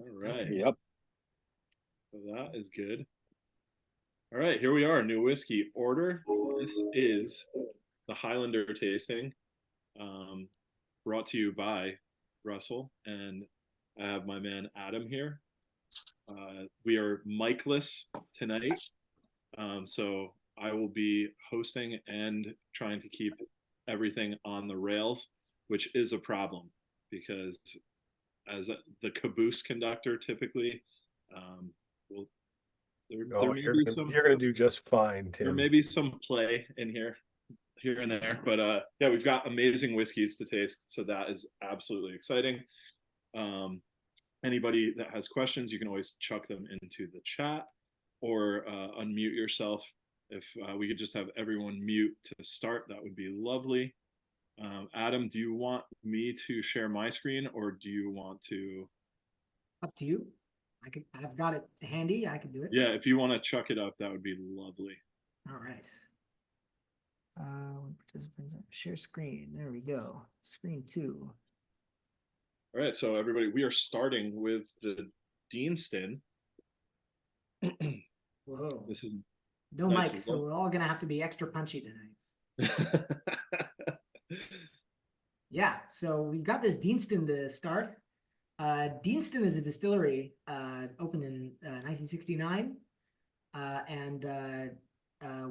All right. Yep. So that is good. All right, here we are, new whiskey order. This is the Highlander tasting, um, brought to you by Russell, and I have my man Adam here. We are mic-less tonight, so I will be hosting and trying to keep everything on the rails, which is a problem because as the caboose conductor, typically, well, there may be some you're gonna do just fine, there Tim. may be some play in here and there, but yeah, we've got amazing whiskeys to taste, so that is absolutely exciting. Um, Anybody that has questions, you can always chuck them into the chat or unmute yourself. If we could just have everyone mute to start, that would be lovely. Adam, do you want me to share my screen or do you want to? Up to you. I've got it handy. I can do it. Yeah, if you want to chuck it up, that would be lovely. All right. Participants share screen. There we go. Screen 2. All right, so everybody, we are starting with the Deanston. Whoa. This is no nice mics, so we're all gonna have to be extra punchy tonight. Yeah, so we've got this Deanston to start. Deanston is a distillery opened in 1969 and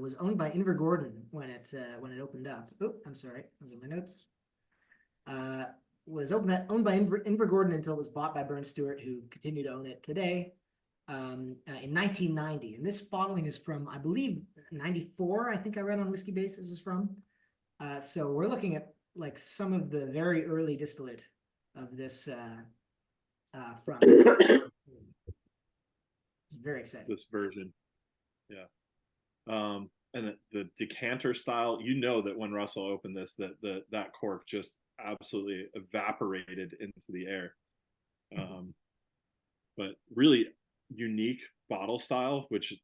was owned by Invergordon when it opened up. Oh, I'm sorry, those are my notes. Was owned by Invergordon until it was bought by Burn Stewart, who continued to own it today in 1990. And this bottling is from, I believe, 94. I think I read on Whiskey Base this is from. So we're looking at like some of the very early distillate of this from. Very exciting. This version, yeah. And the decanter style, you know that when Russell opened this, that cork just absolutely evaporated into the air. But really unique bottle style, which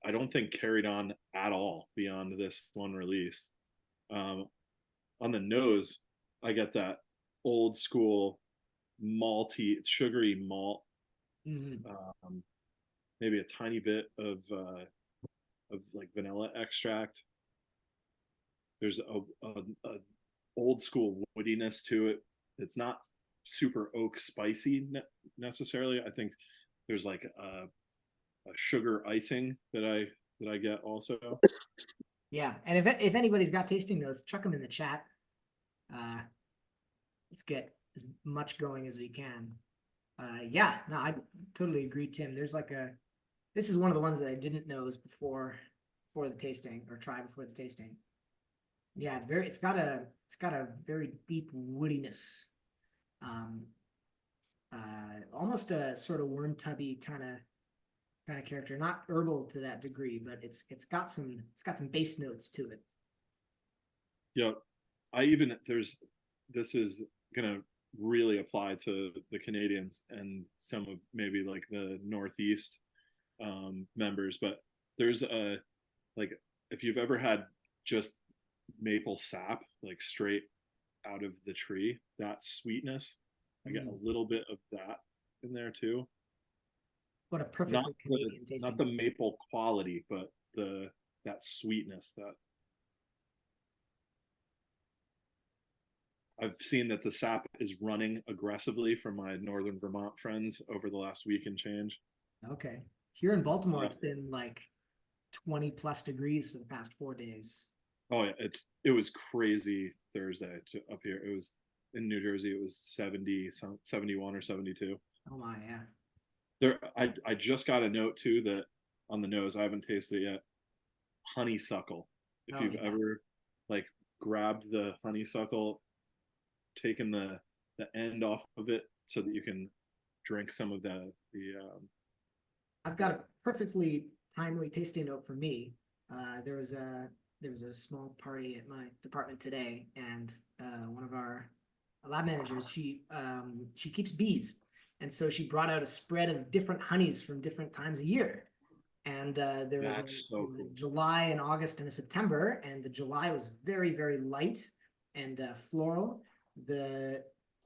I don't think carried on at all beyond this one release. On the nose, I get that old school malty, sugary malt. Maybe a tiny bit of like vanilla extract. There's a old school woodiness to it. It's not super oak spicy necessarily. I think there's like a sugar icing that I get also. Yeah, and if anybody's got tasting notes, chuck them in the chat. Let's get as much going as we can. Yeah, no, I totally agree, Tim. There's like this is one of the ones that I didn't nose before the tasting or try before the tasting. Yeah, it's got a very deep woodiness, almost a sort of worm tubby kind of character. Not herbal to that degree, but it's got some base notes to it. Yeah, this is gonna really apply to the Canadians and some of maybe like the Northeast members, but there's like if you've ever had just maple sap like straight out of the tree, that sweetness, I get a little bit of that in there too. What a perfectly Canadian tasting. Not the maple quality, but that sweetness that I've seen that the sap is running aggressively from my northern Vermont friends over the last week and change. Okay. Here in Baltimore, it's been like 20 plus degrees for the past 4 days. Oh yeah, it was crazy Thursday up here. It was in New Jersey. It was 71 or 72. Oh my, yeah. There, I just got a note too that on the nose, I haven't tasted it yet. Honeysuckle. If you've ever like grabbed the honeysuckle, taken the end off of it so that you can drink some of the I've got a perfectly timely tasting note for me. There was a small party at my department today, and one of our lab managers, she keeps bees, and so she brought out a spread of different honeys from different times of year. And there was a July and August and a September, and the July was very, very light and floral. The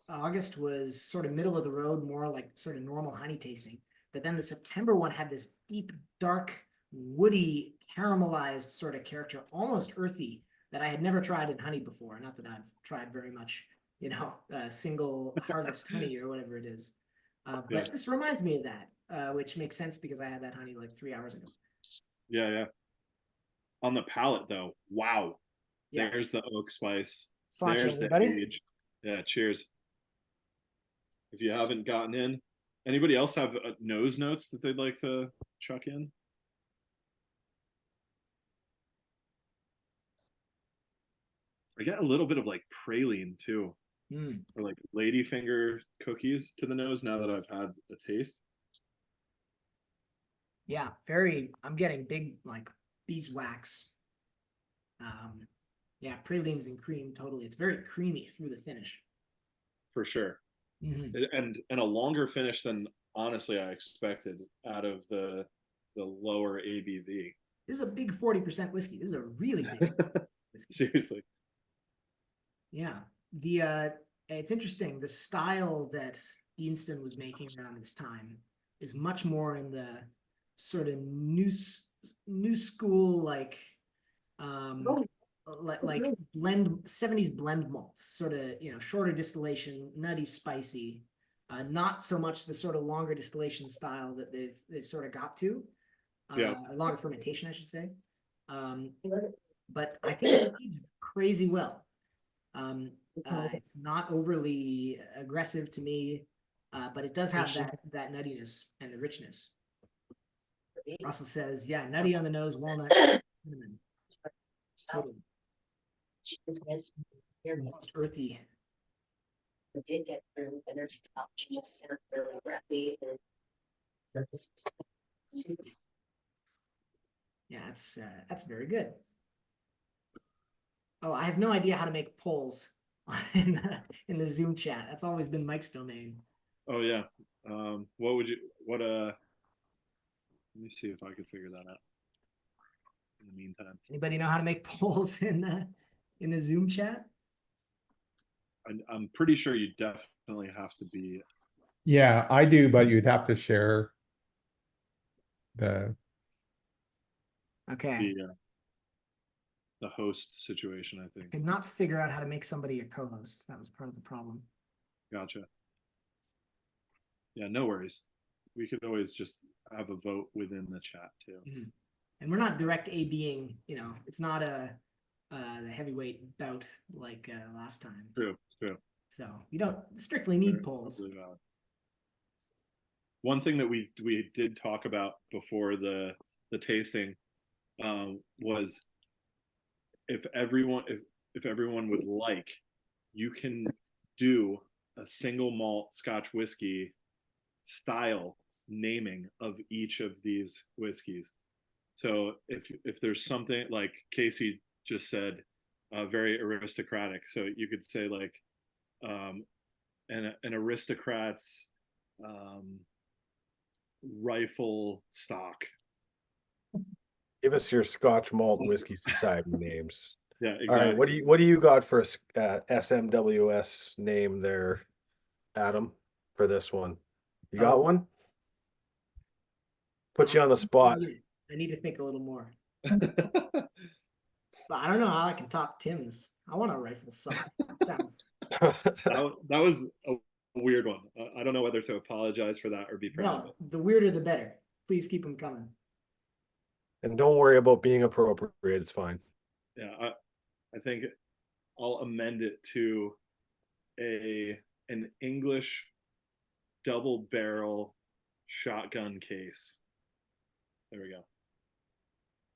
August was sort of middle of the road, more like sort of normal honey tasting. But then the September one had this deep, dark, woody, caramelized sort of character, almost earthy, that I had never tried in honey before. Not that I've tried very much, single harvest honey or whatever it is. But this reminds me of that, which makes sense because I had that honey like 3 hours ago. Yeah, yeah. On the palate, though, wow. Yeah. There's the oak spice. Sláinte, There's the everybody. age. Yeah, cheers. If you haven't gotten in, anybody else have nose notes that they'd like to chuck in? I get a little bit of like praline too, or like ladyfinger cookies to the nose now that I've had a taste. Yeah, I'm getting big like beeswax. Yeah, pralines and cream, totally. It's very creamy through the finish. For sure. And a longer finish than honestly I expected out of the lower ABV. This is a big 40% whiskey. This is a really big whiskey. Seriously. Yeah. It's interesting. The style that Deanston was making around this time is much more in the sort of new school, like blend 70s blend malts, sort of, shorter distillation, nutty, spicy. Not so much the sort of longer distillation style that they've sort of got to. Longer fermentation, I should say. But I think it's aged crazy well. It's not overly aggressive to me, but it does have that nuttiness and the richness. Russell says, yeah, nutty on the nose, walnut, cinnamon. Totally. Almost earthy. I did get through the energy top. She just sounded really breathy and yeah, that's very good. Oh, I have no idea how to make polls in the Zoom chat. That's always been Mike's domain. Oh yeah. Let me see if I could figure that out. In the meantime. Anybody know how to make polls in the Zoom chat? I'm pretty sure you definitely have to be. Yeah, I do, but you'd have to share the. Okay. The host situation, I think. I could not figure out how to make somebody a co-host. That was part of the problem. Gotcha. Yeah, no worries. We could always just have a vote within the chat too. And we're not direct A-Bing, it's not the heavyweight bout like last time. True. So you don't strictly need polls. One thing that we did talk about before the tasting was if everyone would like, you can do a single malt Scotch whiskey style naming of each of these whiskeys. So if there's something like Casey just said, very aristocratic. So you could say like an aristocrat's rifle stock. Give us your Scotch Malt Whiskey Society names. Yeah, exactly. All right, what do you got for SMWS name there, Adam, for this one? You got one? Put you on the spot. I need to think a little more. But I don't know how I can top Tim's. I want a rifle sock. Sounds. that was a weird one. I don't know whether to apologize for that or be proud of it. The weirder the better. Please keep them coming. And don't worry about being appropriate. It's fine. Yeah, I think I'll amend it to an English double barrel shotgun case. There we go.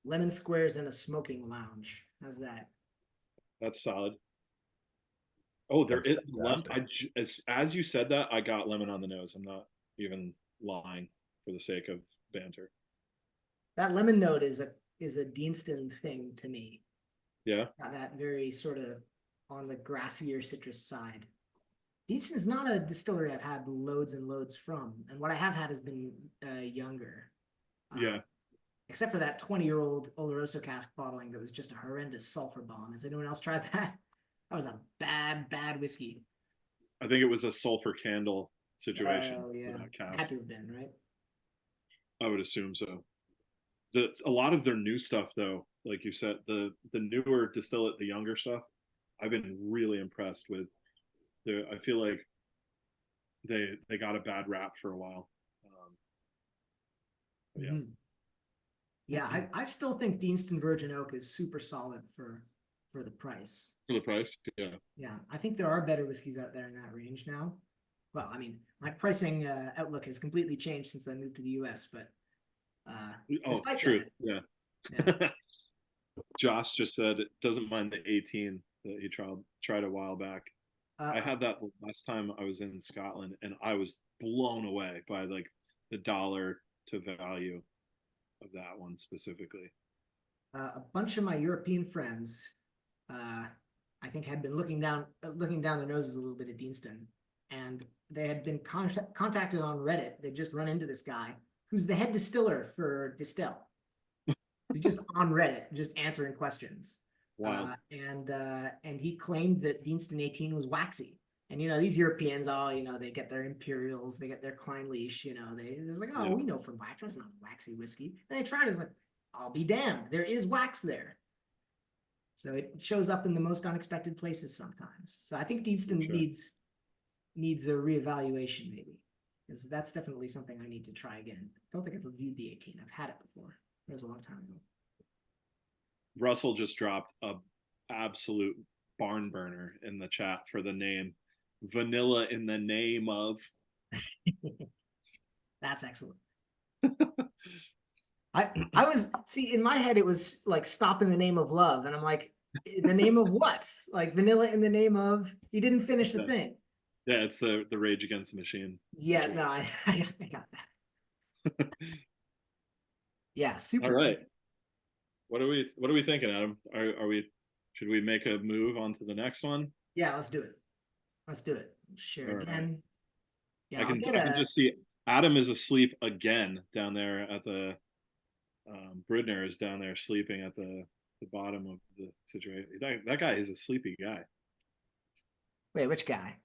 Lemon squares in a smoking lounge. How's that? That's solid. Oh, there is lemon. As you said that, I got lemon on the nose. I'm not even lying for the sake of banter. That lemon note is a Deanston thing to me. Yeah. That very sort of on the grassier citrus side. Deanston's not a distillery I've had loads and loads from, and what I have had has been younger. Yeah. Except for that 20-year-old Oloroso cask bottling that was just a horrendous sulfur bomb. Has anyone else tried that? That was a bad whiskey. I think it was a sulfur candle situation. Oh for yeah, that cask. had to have been, right? I would assume so. A lot of their new stuff though, like you said, the newer distillate, the younger stuff, I've been really impressed with. I feel like they got a bad rap for a while. Yeah. Mhm. Yeah, I still think Deanston Virgin Oak is super solid for the price. For the price, yeah. Yeah, I think there are better whiskeys out there in that range now. Well, I mean, my pricing outlook has completely changed since I moved to the US, but despite true. that, Yeah. yeah. Josh just said it doesn't mind the 18 that he tried a while back. I had that last time I was in Scotland, and I was blown away by like the dollar to value of that one specifically. A bunch of my European friends, I think, had been looking down their noses a little bit at Deanston, and they had been contacted on Reddit. They just run into this guy who's the head distiller for Distill. He's just on Reddit, just answering questions. Wow. And he claimed that Deanston 18 was waxy. And these Europeans, they get their Imperials, they get their Kleinlich, they're like, oh, Yeah. we know from wax, that's not waxy whiskey. And they tried it, it's like, I'll be damned, there is wax there. So it shows up in the most unexpected places sometimes. So I think Deanston needs a reevaluation maybe, because that's definitely something I need to try again. I don't think I've reviewed the 18. I've had it before. It was a long time ago. Russell just dropped a absolute barn burner in the chat for the name Vanilla in the Name of. That's excellent. I was, see, in my head it was like Stop in the Name of Love, and I'm like, in the name of what? Like Vanilla in the Name of, you didn't finish the thing. Yeah, it's the Rage Against the Machine. Yeah, no, I got that. Yeah, super. All right. What are we thinking, Adam? Should we make a move on to the next one? Yeah, let's do it. Let's do it. Share All again. right. Yeah, I can just see Adam is asleep again down there at the Brudner is down there sleeping at the bottom of the situation. That guy is a sleepy guy. Wait, which guy?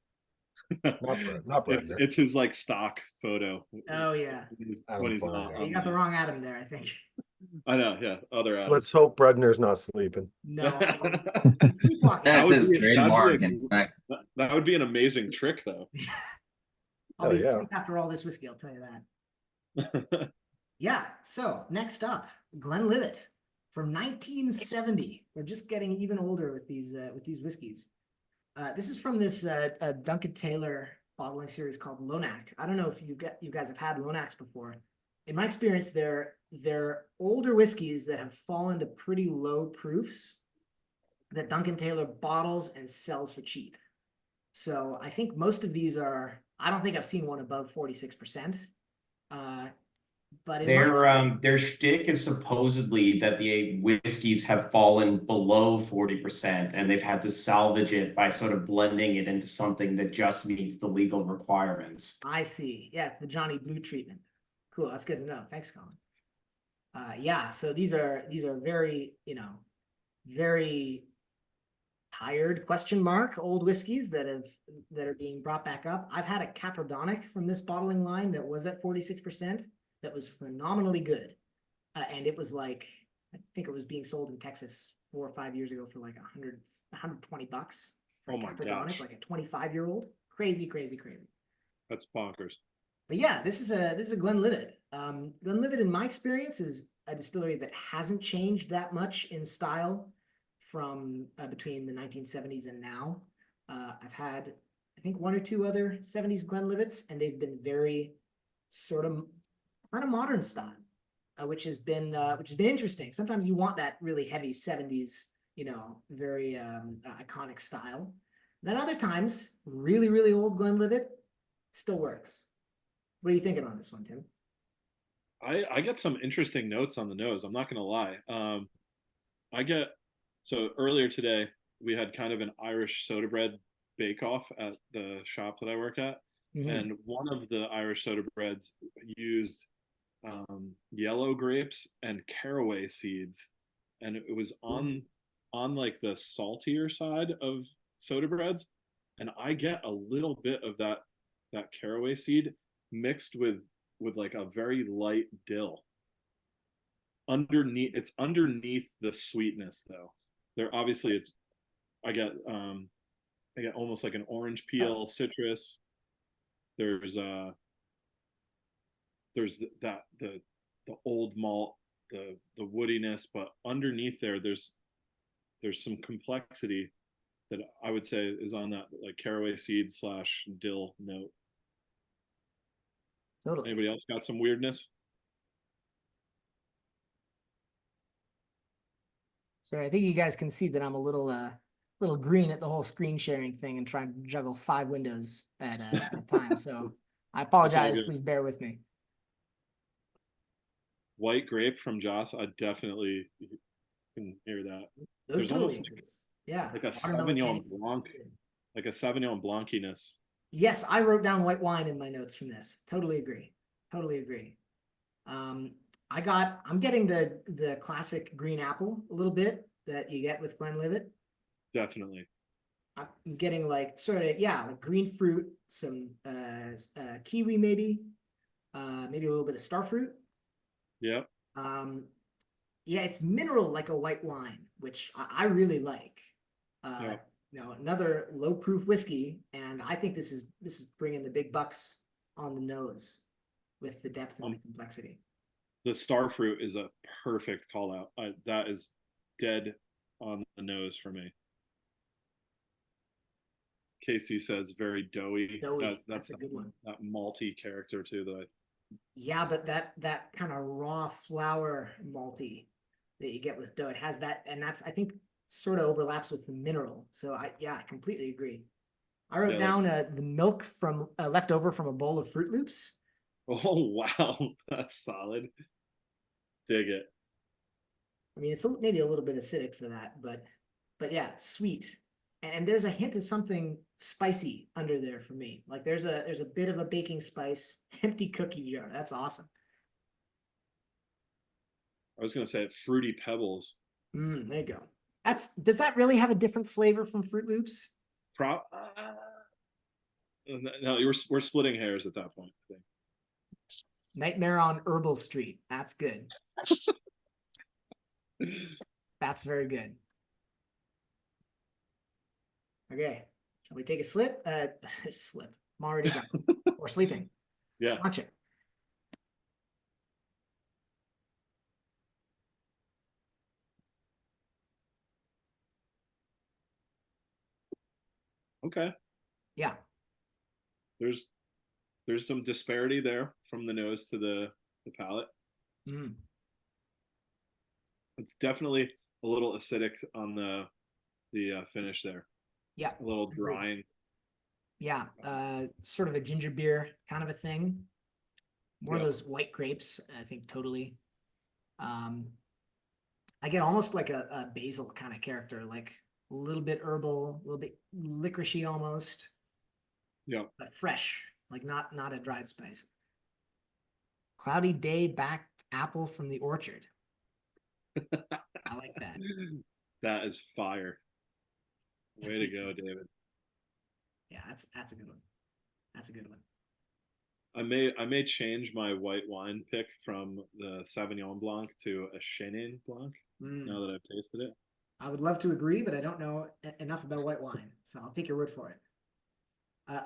Not Brudner. It's his like stock photo. Oh yeah. When he's not. Yeah, you got the wrong Adam there, I think. I know, yeah. Other Adam. Let's hope Brudner's not sleeping. No. Sleepwalking. That's his that'd trademark. be In fact, that would be an amazing trick, though. I'll be yeah. asleep after all this whiskey, I'll tell you that. Yeah, so next up, Glenlivet from 1970. We're just getting even older with these whiskeys. This is from this Duncan Taylor bottling series called Lonac. I don't know if you guys have had Lonacs before. In my experience, they're older whiskeys that have fallen to pretty low proofs that Duncan Taylor bottles and sells for cheap. So I think most of these are, I don't think I've seen one above 46%. But their shtick is supposedly that the whiskeys have fallen below 40%, and they've had to salvage it by sort of blending it into something that just meets the legal requirements. I see. Yeah, it's the Johnny Blue treatment. Cool, that's good to know. Thanks, Colin. Yeah, so these are very, very tired old whiskeys that are being brought back up. I've had a Caprodonic from this bottling line that was at 46%. That was phenomenally good. And it was like, I think it was being sold in Texas 4 or 5 years ago for like $120 for Oh my gosh. like a 25-year-old. Crazy. That's bonkers. But yeah, this is a Glenlivet. Glenlivet, in my experience, is a distillery that hasn't changed that much in style from between the 1970s and now. I've had, I think, 1 or 2 other 70s Glenlivets, and they've been very sort of kind of modern style, which has been interesting. Sometimes you want that really heavy 70s, very iconic style. Then other times, really, really old Glenlivet still works. What are you thinking on this one, Tim? I get some interesting notes on the nose. I'm not gonna lie. So earlier today we had kind of an Irish soda bread bake-off at the shop that I work at, and one of the Irish soda breads used yellow grapes and caraway seeds, and it was on like the saltier side of soda breads, and I get a little bit of that caraway seed mixed with like a very light dill. It's underneath the sweetness though. There obviously it's I get almost like an orange peel, citrus. There's the old malt, the woodiness, but underneath there's some complexity that I would say is on that like caraway seed / dill note. Totally. Anybody else got some weirdness? So I think you guys can see that I'm a little green at the whole screen sharing thing and trying to juggle 5 windows at a time. So I apologize. good. Please bear with me. White grape from Joss, I definitely can hear that. Those There's totally almost exist. Yeah. like a Watermelon Sauvignon candy. Blanc, like a Sauvignon Blanciness. Yes, I wrote down white wine in my notes from this. Totally agree. Totally agree. I'm getting the classic green apple a little bit that you get with Glenlivet. Definitely. I'm getting like sort of, yeah, like green fruit, some kiwi maybe, maybe a little bit of star fruit. Yep. Yeah, it's mineral like a white wine, which I really like. Yeah. You know, another low proof whiskey, and I think this is bringing the big bucks on the nose with the depth and the complexity. The star fruit is a perfect call out. That is dead on the nose for me. Casey says very doughy. Doughy, that's a good one. That malty character too. Yeah, but that kind of raw flour malty that you get with dough, it has that, and that's, I think, sort of overlaps with the mineral. So I completely agree. I wrote down the milk from left over from a bowl of Fruit Loops. Oh wow, that's solid. Dig it. I mean, it's maybe a little bit acidic for that, but yeah, sweet. And there's a hint of something spicy under there for me. Like there's a bit of a baking spice, empty cookie jar. That's awesome. I was gonna say fruity pebbles. There you go. Does that really have a different flavor from Fruit Loops? No, we're splitting hairs at that point, I think. Nightmare on Herbal Street. That's good. That's very good. Okay. Shall we take a slip? Slip. I'm already done. Or sleeping. Yeah. Slouch it. Okay. Yeah. There's some disparity there from the nose to the palate. Mm. It's definitely a little acidic on the finish there. Yeah. A little drying. Yeah. Sort of a ginger beer kind of a thing. More of Yeah. those white grapes, I think, totally. I get almost like a basil kind of character, like a little bit herbal, a little bit licoricey almost. Yeah. But fresh, like not a dried spice. Cloudy day backed apple from the orchard. I like that. That is fire. Way to go, David. Yeah, that's a good one. That's a good one. I may change my white wine pick from the Sauvignon Blanc to a Chenin Blanc now that I've tasted it. I would love to agree, but I don't know enough about white wine, so I'll take your word for it.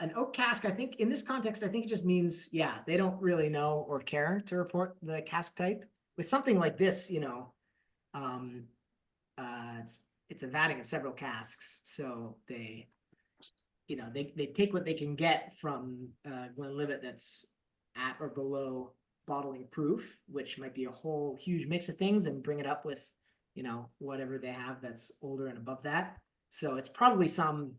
An oak cask, I think, in this context, I think it just means, yeah, they don't really know or care to report the cask type. With something like this, you know, it's a vatting of several casks, so they, you know, they take what they can get from Glenlivet that's at or below bottling proof, which might be a whole huge mix of things, and bring it up with, you know, whatever they have that's older and above that. So it's probably some,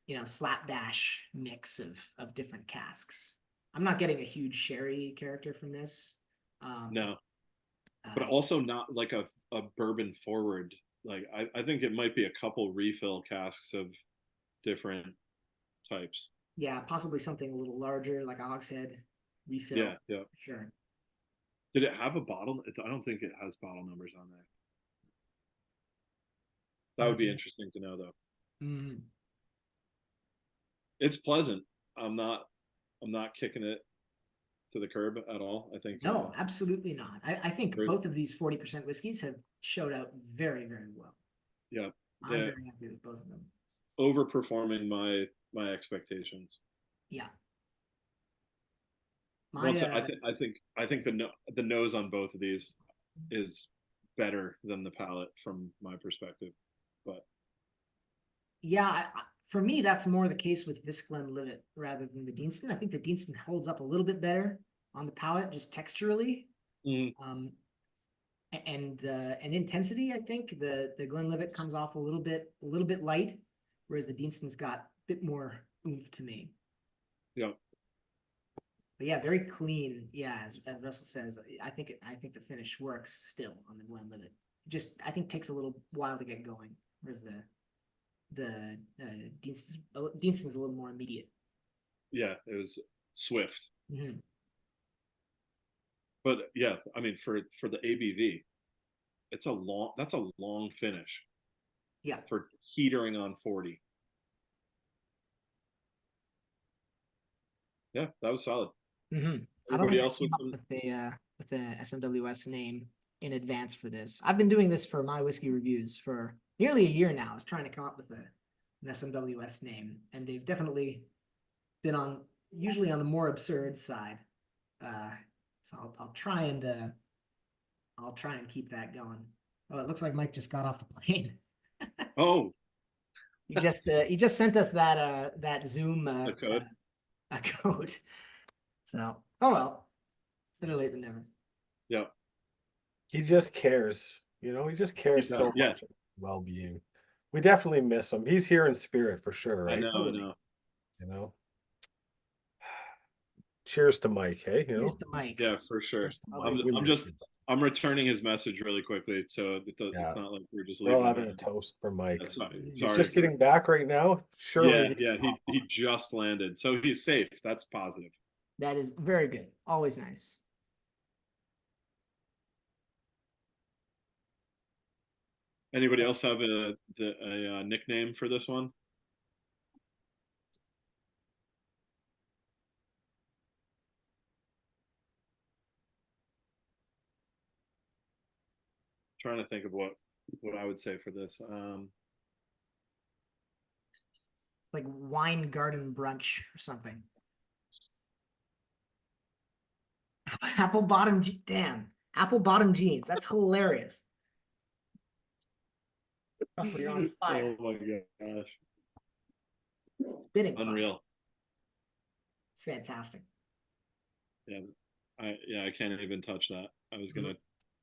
you know, slapdash mix of different casks. I'm not getting a huge sherry character from this. No, but also not like a bourbon forward. Like I think it might be a couple refill casks of different types. Yeah, possibly something a little larger, like a hogshead refill. Yeah, yeah. Sure. Did it have a bottle? I don't think it has bottle numbers on there. That would be interesting to know, though. It's pleasant. I'm not kicking it to the curb at all. I think No, absolutely not. I think Very- both of these 40% whiskeys have showed out very, very well. yeah, I'm they're very happy with both of them. overperforming my expectations. Yeah. Once My, I think the nose on both of these is better than the palate from my perspective. But yeah, for me, that's more the case with this Glenlivet rather than the Deanston. I think the Deanston holds up a little bit better on the palate, just texturally. mm, And intensity, I think the Glenlivet comes off a little bit light, whereas the Deanston's got a bit more oomph to me. yeah, But yeah, very clean. Yeah, as Russell says, I think the finish works still on the Glenlivet. Just I think takes a little while to get going, whereas the Deanston's a little more immediate. yeah, it was swift. Mm-hmm. But yeah, I mean for the ABV, that's a long finish. Yeah. For heatering on 40. Yeah, that was solid. Mm-hmm. I don't Everybody think else I came with up some with the SMWS name in advance for this. I've been doing this for my whiskey reviews for nearly a year now. I was trying to come up with an SMWS name, and they've definitely been usually on the more absurd side. So I'll try and keep that going. Oh, it looks like Mike just got off the plane. Oh, He just sent us that Zoom the code. a code. So oh well, better late than never. Yeah. He just cares, he just cares does, so yeah. much about well-being. We definitely miss him. He's here in spirit for sure, I right? know, Totally. I know. You know. Cheers to Mike, hey, Here's to Mike. Yeah, for sure. Cheers to I'll Mike. take We I'm miss just you. I'm returning his message really quickly, so Yeah. it's not like we're just We're all leaving. having a toast for Mike. That's fine. He's He's Sorry. just getting back right now. Surely. Yeah, he just landed, so he's safe. That's positive. That is very good. Always nice. Anybody else have a nickname for this one? Trying to think of what I would say for this. Like wine garden brunch or something. Apple bottom, damn, apple bottom jeans. That's hilarious. Russell, you're on fire. Oh my gosh, Spitting fire. unreal. It's fantastic. Yeah, I can't even touch that. I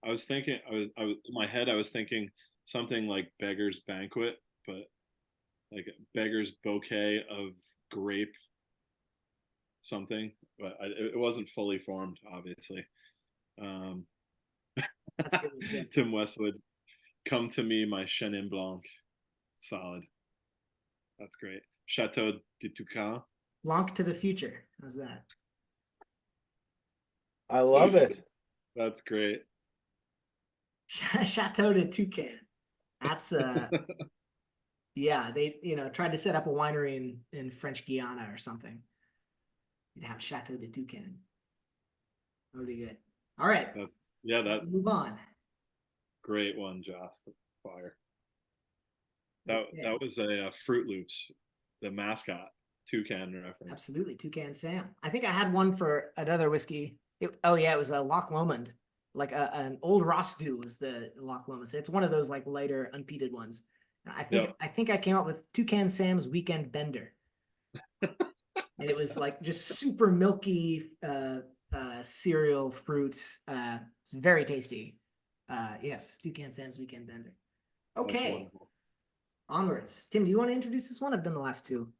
was thinking, I was in my head, I was thinking something like Beggar's Banquet, but like Beggar's Bouquet of Grape something, but it wasn't fully formed, obviously. That's good one, too. Tim Westwood, come to me, my Chenin Blanc. Solid. That's great. Chateau de Toucan. Blanc to the future. How's that? I love it. That's great. Chateau de Toucan. That's yeah, they tried to set up a winery in French Guiana or something. You'd have Chateau de Toucan. That would be good. All right. Yeah, Shall that we move on. great one, Joss. The fire. That Okay. that was a Fruit Loops, the mascot toucan reference. Absolutely, Toucan Sam. I think I had one for another whiskey. It was a Loch Lomond, like an old Ross Dew was the Loch Lomond. So it's one of those like lighter unpeated ones. And I think I came up with Toucan Sam's Weekend Bender, and it was like just super milky cereal fruit. Very tasty. Yes, Toucan Sam's Weekend Bender. That's Okay, wonderful. onwards. Tim, do you want to introduce this one? I've done the last two.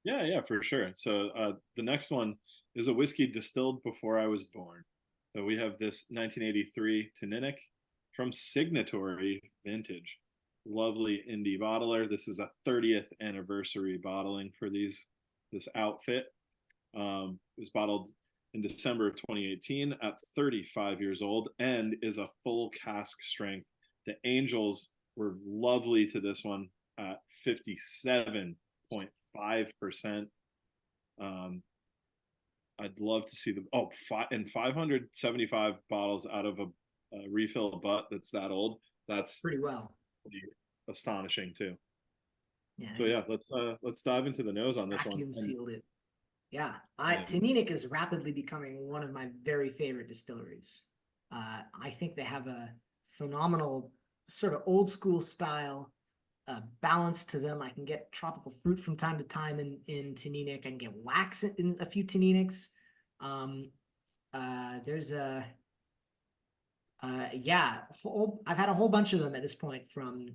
Yeah, for sure. So the next one is a whiskey distilled before I was born. So we have this 1983 Teaninich from Signatory Vintage. Lovely indie bottler. This is a 30th anniversary bottling for this outfit. It was bottled in December of 2018 at 35 years old and is a full cask strength. The Angels were lovely to this one at 57.5%. I'd love to see them. Oh, 575 bottles out of a refill butt that's that old. That's Pretty well. pretty astonishing too. Yeah. So yeah, let's dive into the nose on this one. Vacuum And sealed it. Yeah. Yeah. Teaninich is rapidly becoming one of my very favorite distilleries. I think they have a phenomenal sort of old school style balance to them. I can get tropical fruit from time to time in Teaninich. I can get wax in a few Teaninichs. There's a yeah, I've had a whole bunch of them at this point, from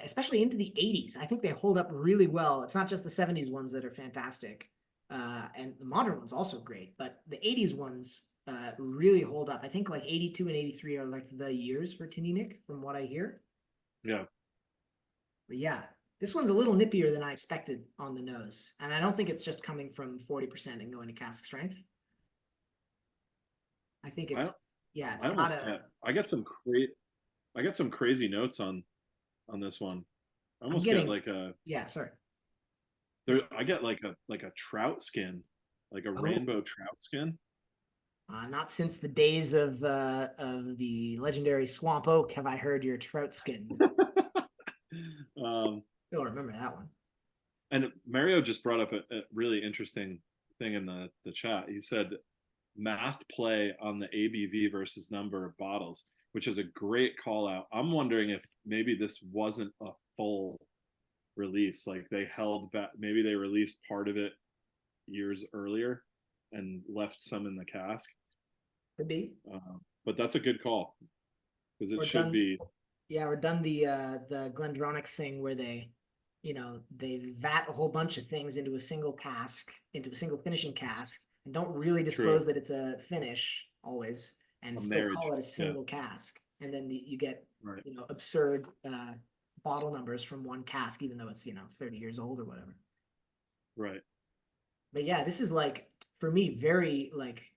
especially into the 80s. I think they hold up really well. It's not just the 70s ones that are fantastic, and the modern ones also great, but the 80s ones really hold up. I think like 82 and 83 are like the years for Teaninich from what I hear. yeah, But yeah, this one's a little nippier than I expected on the nose, and I don't think it's just coming from 40% and going to cask strength. I think it's yeah, it's got a. I got some crazy notes on this one. I almost getting- get like a Yeah, sorry. I get like a trout skin, like a rainbow trout skin. Not since the days of the legendary Swamp Oak have I heard your trout skin. Still remember that one. And Mario just brought up a really interesting thing in the chat. He said math play on the ABV versus number of bottles, which is a great call out. I'm wondering if maybe this wasn't a full release, like they held back, maybe they released part of it years earlier and left some in the cask. Could be. But that's a good call, because it Or should done- be. Yeah, or done the Glendronach thing where they vat a whole bunch of things into a single cask, into a single finishing cask, and don't really disclose that it's a finish always, and A still marriage, call it a yeah. single cask. And then you get Right. absurd bottle numbers from one cask, even though it's 30 years old or whatever. Right. But yeah, this is like, for me, very like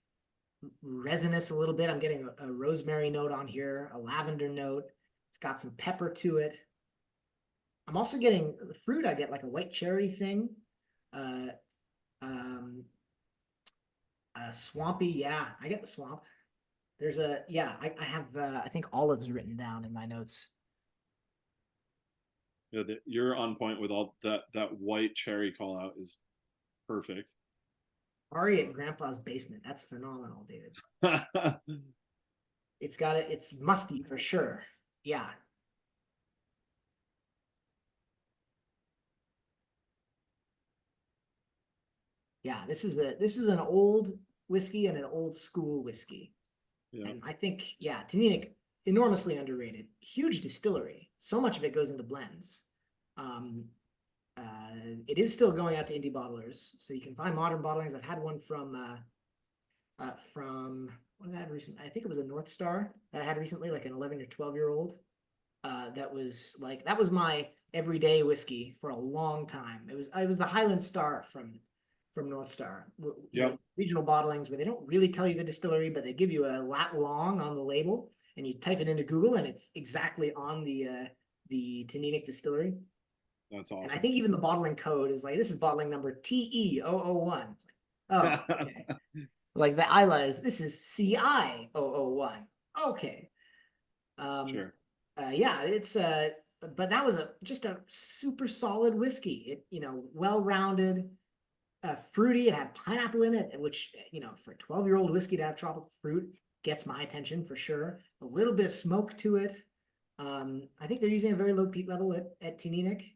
resinous a little bit. I'm getting a rosemary note on here, a lavender note. It's got some pepper to it. I'm also getting the fruit. I get like a white cherry thing. Swampy. Yeah, I get the swamp. There's I have I think olives written down in my notes. Yeah, you're on point with all that white cherry call out is perfect. Ari at Grandpa's basement. That's phenomenal, David. It's musty for sure. Yeah. Yeah, this is an old whiskey and an old school whiskey. Yeah. And I think, yeah, Teaninich, enormously underrated. Huge distillery. So much of it goes into blends. It is still going out to indie bottlers, so you can find modern bottlings. I've had one from what did I have recently? I think it was a North Star that I had recently, like an 11 or 12-year-old. That was my everyday whiskey for a long time. It was the Highland Star from North Star. Regional bottlings where they don't really tell you the distillery, but they give you a lat long on the label, and you type it into Google, and it's exactly on the Teaninich distillery. That's awesome. And I think even the bottling code is like, this is bottling number TE001. Oh, okay. Like the Isla this is CI001. Okay. Sure. Yeah, it's but that was just a super solid whiskey. It well-rounded, fruity. It had pineapple in it, which for a 12-year-old whiskey to have tropical fruit gets my attention for sure. A little bit of smoke to it. I think they're using a very low peat level at Teaninich,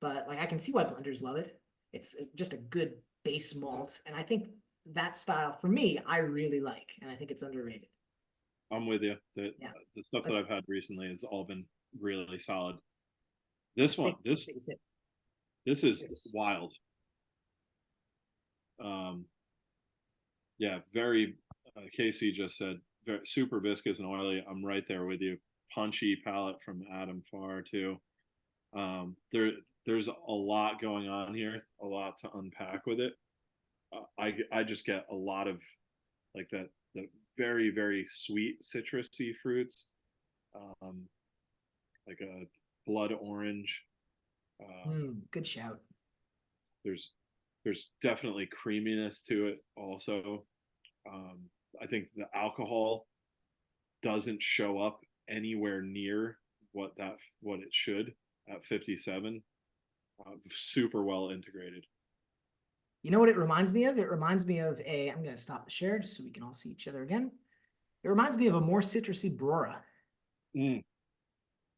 but like I can see why blenders love it. It's just a good base malt, and I think that style for me I really like, and I think it's underrated. I'm with you. The stuff that I've had recently has all been really solid. This one, this is wild. Yeah, very. Casey just said very, super viscous and oily. I'm right there with you. Punchy palate from Adam Farr too. There's a lot going on here, a lot to unpack with it. I just get a lot of like the very, very sweet citrusy fruits, like a blood orange. Good shout. There's There's definitely creaminess to it also. I think the alcohol doesn't show up anywhere near what it should at 57. Super well integrated. You know what it reminds me of? It reminds me of I'm going to stop the share just so we can all see each other again. It reminds me of a more citrusy Brora. Mm.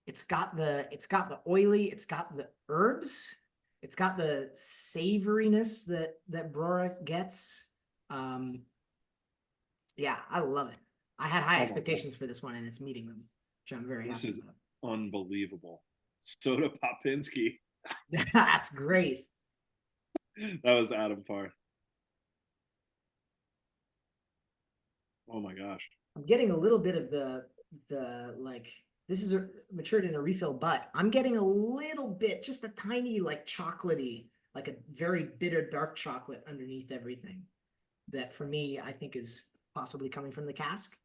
It's got the oily, it's got the herbs, it's got the savoriness that Brora gets. Yeah, I love it. I had high expectations for this one, and it's meeting them, which I'm very happy about. Unbelievable. Soda Popinski. That's great. That was Adam Parr. Oh my gosh. I'm getting a little bit of the like, this is matured in a refill, but I'm getting a little bit, just a tiny like chocolatey, like a very bitter dark chocolate underneath everything. That for me, I think is possibly coming from the cask.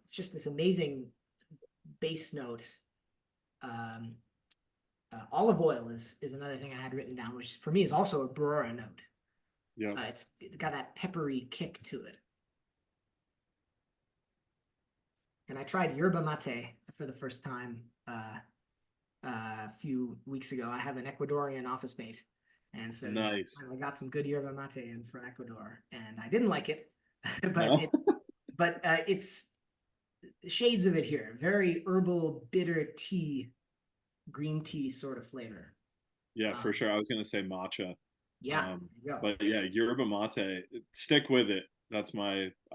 It's just this amazing base note. Olive oil is another thing I had written down, which for me is also a Brora note. Yeah. It's got that peppery kick to it. And I tried yerba mate for the first time a few weeks ago. I have an Ecuadorian office mate, and so nice. I got some good yerba mate in from Ecuador, and I didn't like it, but No? it's shades of it here. Very herbal, bitter tea, green tea sort of flavor. Yeah, for sure. I was gonna say matcha. Yeah, but yeah, yerba mate. Stick with it. I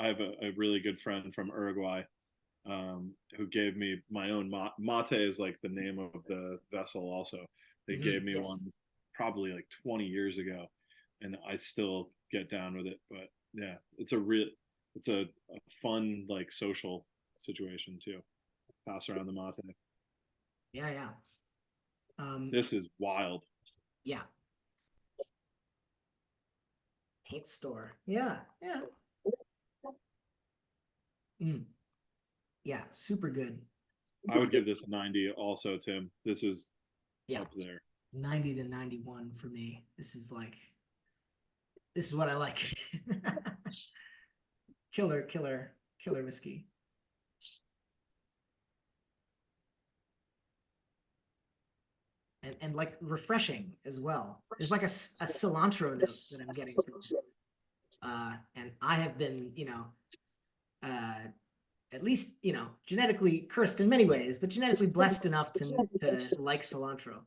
have a really good friend from Uruguay, who gave me my own mate is like the name of the vessel. Also, they gave me one probably like 20 years ago, and I still get down with it. But yeah, it's a fun like social situation too. Pass around the mate. Yeah. This is wild. Yeah. Paint store. Yeah. Yeah, super good. I would give this a 90 also, Tim. This is up there. 90 to 91 for me. This is what I like. Killer whiskey. And like refreshing as well. There's like a cilantro note that I'm getting to it. And I have been, at least, genetically cursed in many ways, but genetically blessed enough to like cilantro.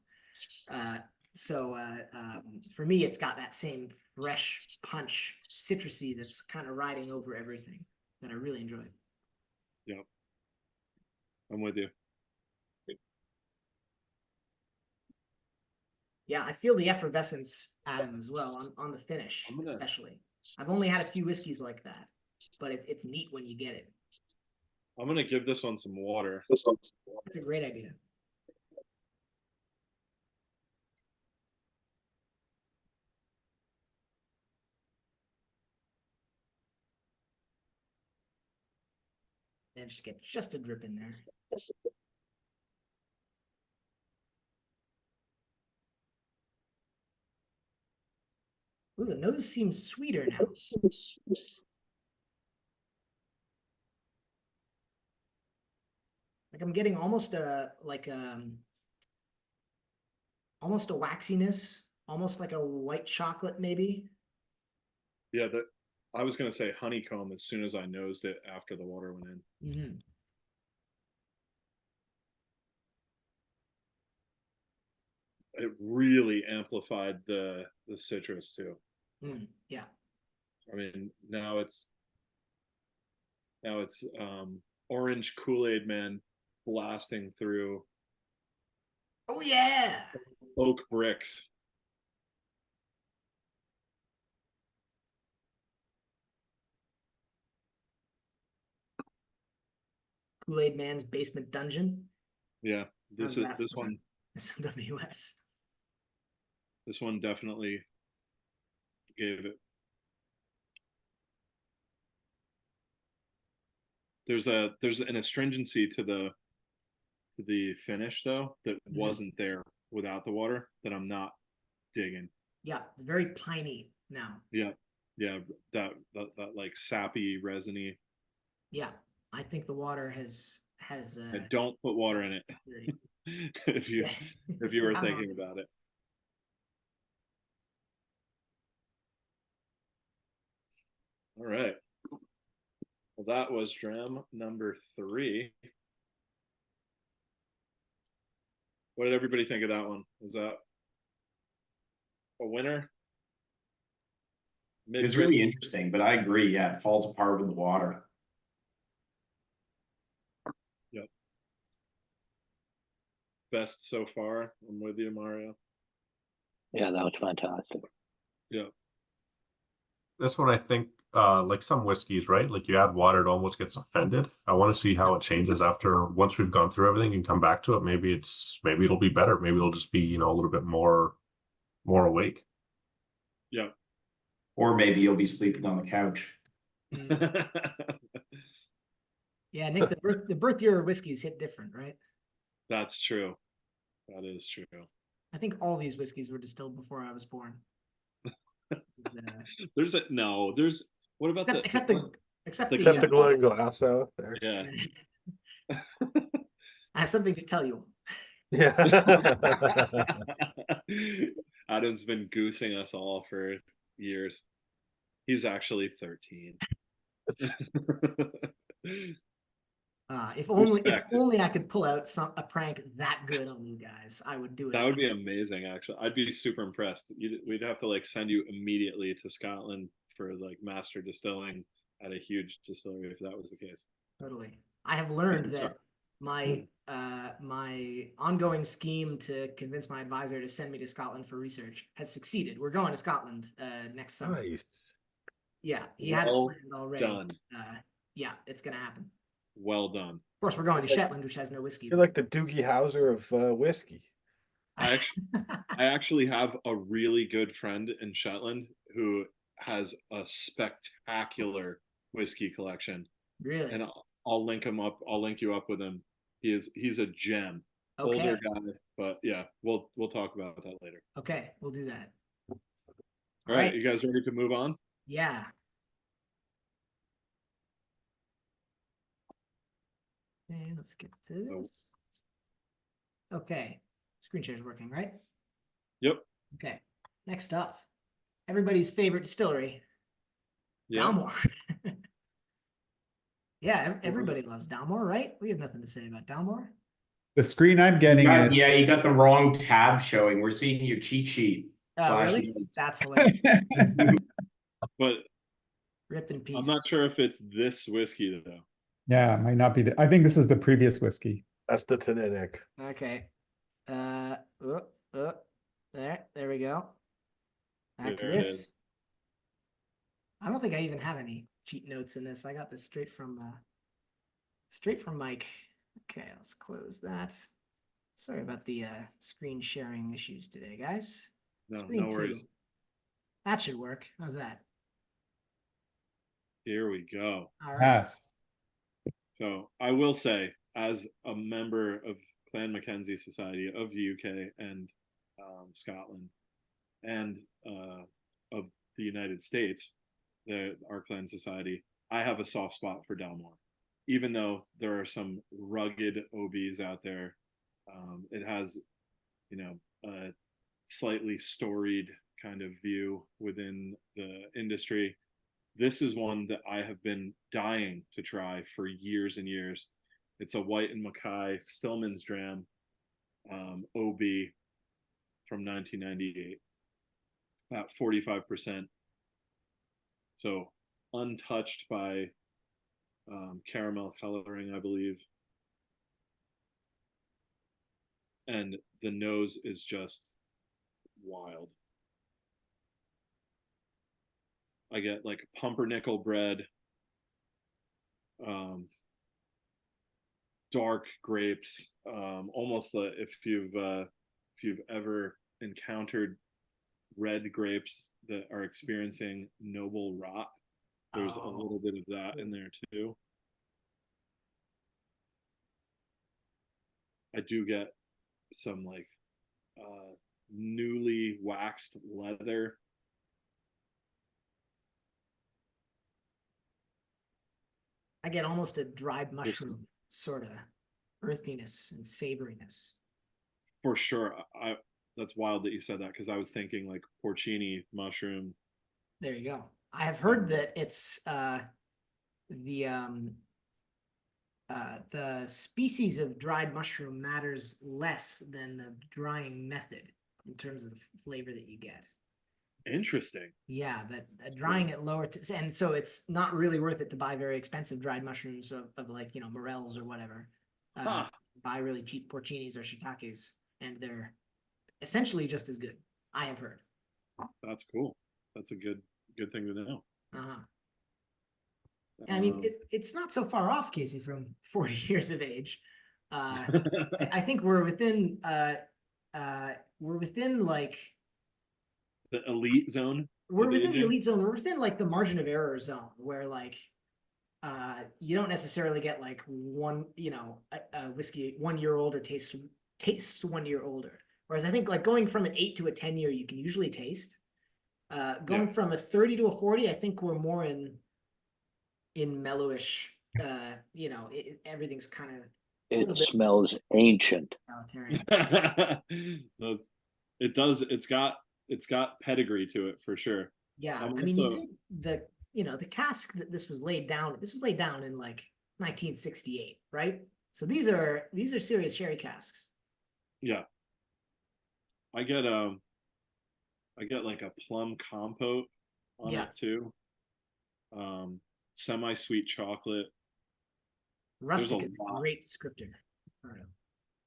So for me, it's got that same fresh punch, citrusy that's kind of riding over everything that I really enjoy. Yep. I'm with you. Yeah, I feel the effervescence, Adam, as well on the finish, especially. I've only had a few whiskeys like that, but it's neat when you get it. I'm gonna give this one some water. That's a great idea. Managed to get just a drip in there. Ooh, the nose seems sweeter now. Like I'm getting almost a waxiness, almost like a white chocolate maybe. Yeah, I was gonna say honeycomb as soon as I nosed it after the water went in. Mm-hmm. It really amplified the citrus too. Yeah. I mean, now it's orange Kool-Aid man blasting through. Oh yeah. Oak bricks. Kool-Aid Man's Basement Dungeon. Yeah, this one. SWS. This one definitely gave it. There's an astringency to the finish though that wasn't there without the water that I'm not digging. Yeah, it's very piney now. Yeah, yeah, that like sappy, resiny. Yeah, I think the water has And don't put water in it if you if you were thinking about it. All right. Well, that was dram number 3. What did everybody think of that one? Was that a winner? It's really interesting, but I agree. Yeah, it falls apart with the water. Yep. Best so far. I'm with you, Mario. Yeah, that was fantastic. Yeah. That's what I think. Like some whiskeys, right? Like you add water, it almost gets offended. I want to see how it changes after once we've gone through everything and come back to it. Maybe it'll be better. Maybe it'll just be, a little bit more awake. Yeah. Or maybe you'll be sleeping on the couch. Yeah, Nick, the birth year whiskeys hit different, right? That's true. That is true. I think all these whiskeys were distilled before I was born. There's what about except Except the the glowing glass out there. yeah. I have something to tell you. Yeah. Adam's been goosing us all for years. He's actually 13. If only I could pull out a prank that good on you guys, I would do it. That would be amazing, actually. I'd be super impressed. We'd have to like send you immediately to Scotland for like master distilling at a huge distillery if that was the case. Totally. I have learned that my ongoing scheme to convince my advisor to send me to Scotland for research has succeeded. We're going to Scotland next summer. Nice. Yeah, he had it planned already. Done. Yeah, it's gonna happen. Well done. Of course, we're going to Shetland, which has no whiskey. You're like the Doogie Howser of whiskey. I actually have a really good friend in Shetland who has a spectacular whiskey collection. Really? And I'll link him up. I'll link you up with him. He's a gem. Okay. Older guy, but yeah, we'll talk about that later. Okay, we'll do that. All right, you guys ready to move on? Yeah. And let's get to this. Okay, screen share is working, right? Yep. Okay, next up, everybody's favorite distillery, Yeah. Dalmore. Yeah, everybody loves Dalmore, right? We have nothing to say about Dalmore. The screen I'm getting is Yeah, you got the wrong tab showing. We're seeing your cheat sheet. Oh, really? That's hilarious. But Rip in peace. I'm not sure if it's this whiskey though. yeah, might not be. I think this is the previous whiskey. That's the Teaninich. Okay. There we go. Back to There it this. is. I don't think I even have any cheat notes in this. I got this straight from Mike. Okay, let's close that. Sorry about the screen sharing issues today, guys. No, Screen no worries. 2. That should work. How's that? Here we go. All right. Yes. So I will say, as a member of Clan MacKenzie Society of the UK and Scotland and of the United States, our clan society, I have a soft spot for Dalmore. Even though there are some rugged OBs out there, it has, a slightly storied kind of view within the industry. This is one that I have been dying to try for years and years. It's a White and Mackay Stillman's Dram OB from 1998 at 45%. So untouched by caramel coloring, I believe. And the nose is just wild. I get like pumpernickel bread, dark grapes, almost like if you've ever encountered red grapes that are experiencing noble rot, there's a little bit of that in there too. I do get some like newly waxed leather. I get almost a dried mushroom sort of earthiness and savoriness. For sure. That's wild that you said that, because I was thinking like porcini mushroom. There you go. I have heard that it's the species of dried mushroom matters less than the drying method in terms of the flavor that you get. Interesting. Yeah, that drying it lower, and so it's not really worth it to buy very expensive dried mushrooms of like, morels or whatever. Huh. Buy really cheap porcinis or shiitakes, and they're essentially just as good. I have heard. That's cool. That's a good thing to know. Uh-huh. I mean, it's not so far off, Casey, from 40 years of age. I think we're within like the elite zone. We're within the elite zone. We're within like the margin of error zone, where like you don't necessarily get like one, a whiskey 1 year older tastes 1 year older. Whereas I think like going from an 8 to a 10 year, you can usually taste. Going from a 30 to a 40, I think we're more in mellowish. Everything's kind of. It smells ancient. It does. It's got pedigree to it for sure. Yeah, I mean, you think the cask that this was laid down in like 1968, right? So these are serious sherry casks. Yeah. I get like a plum compote on it too. Semi-sweet chocolate. Rustic is a great descriptor.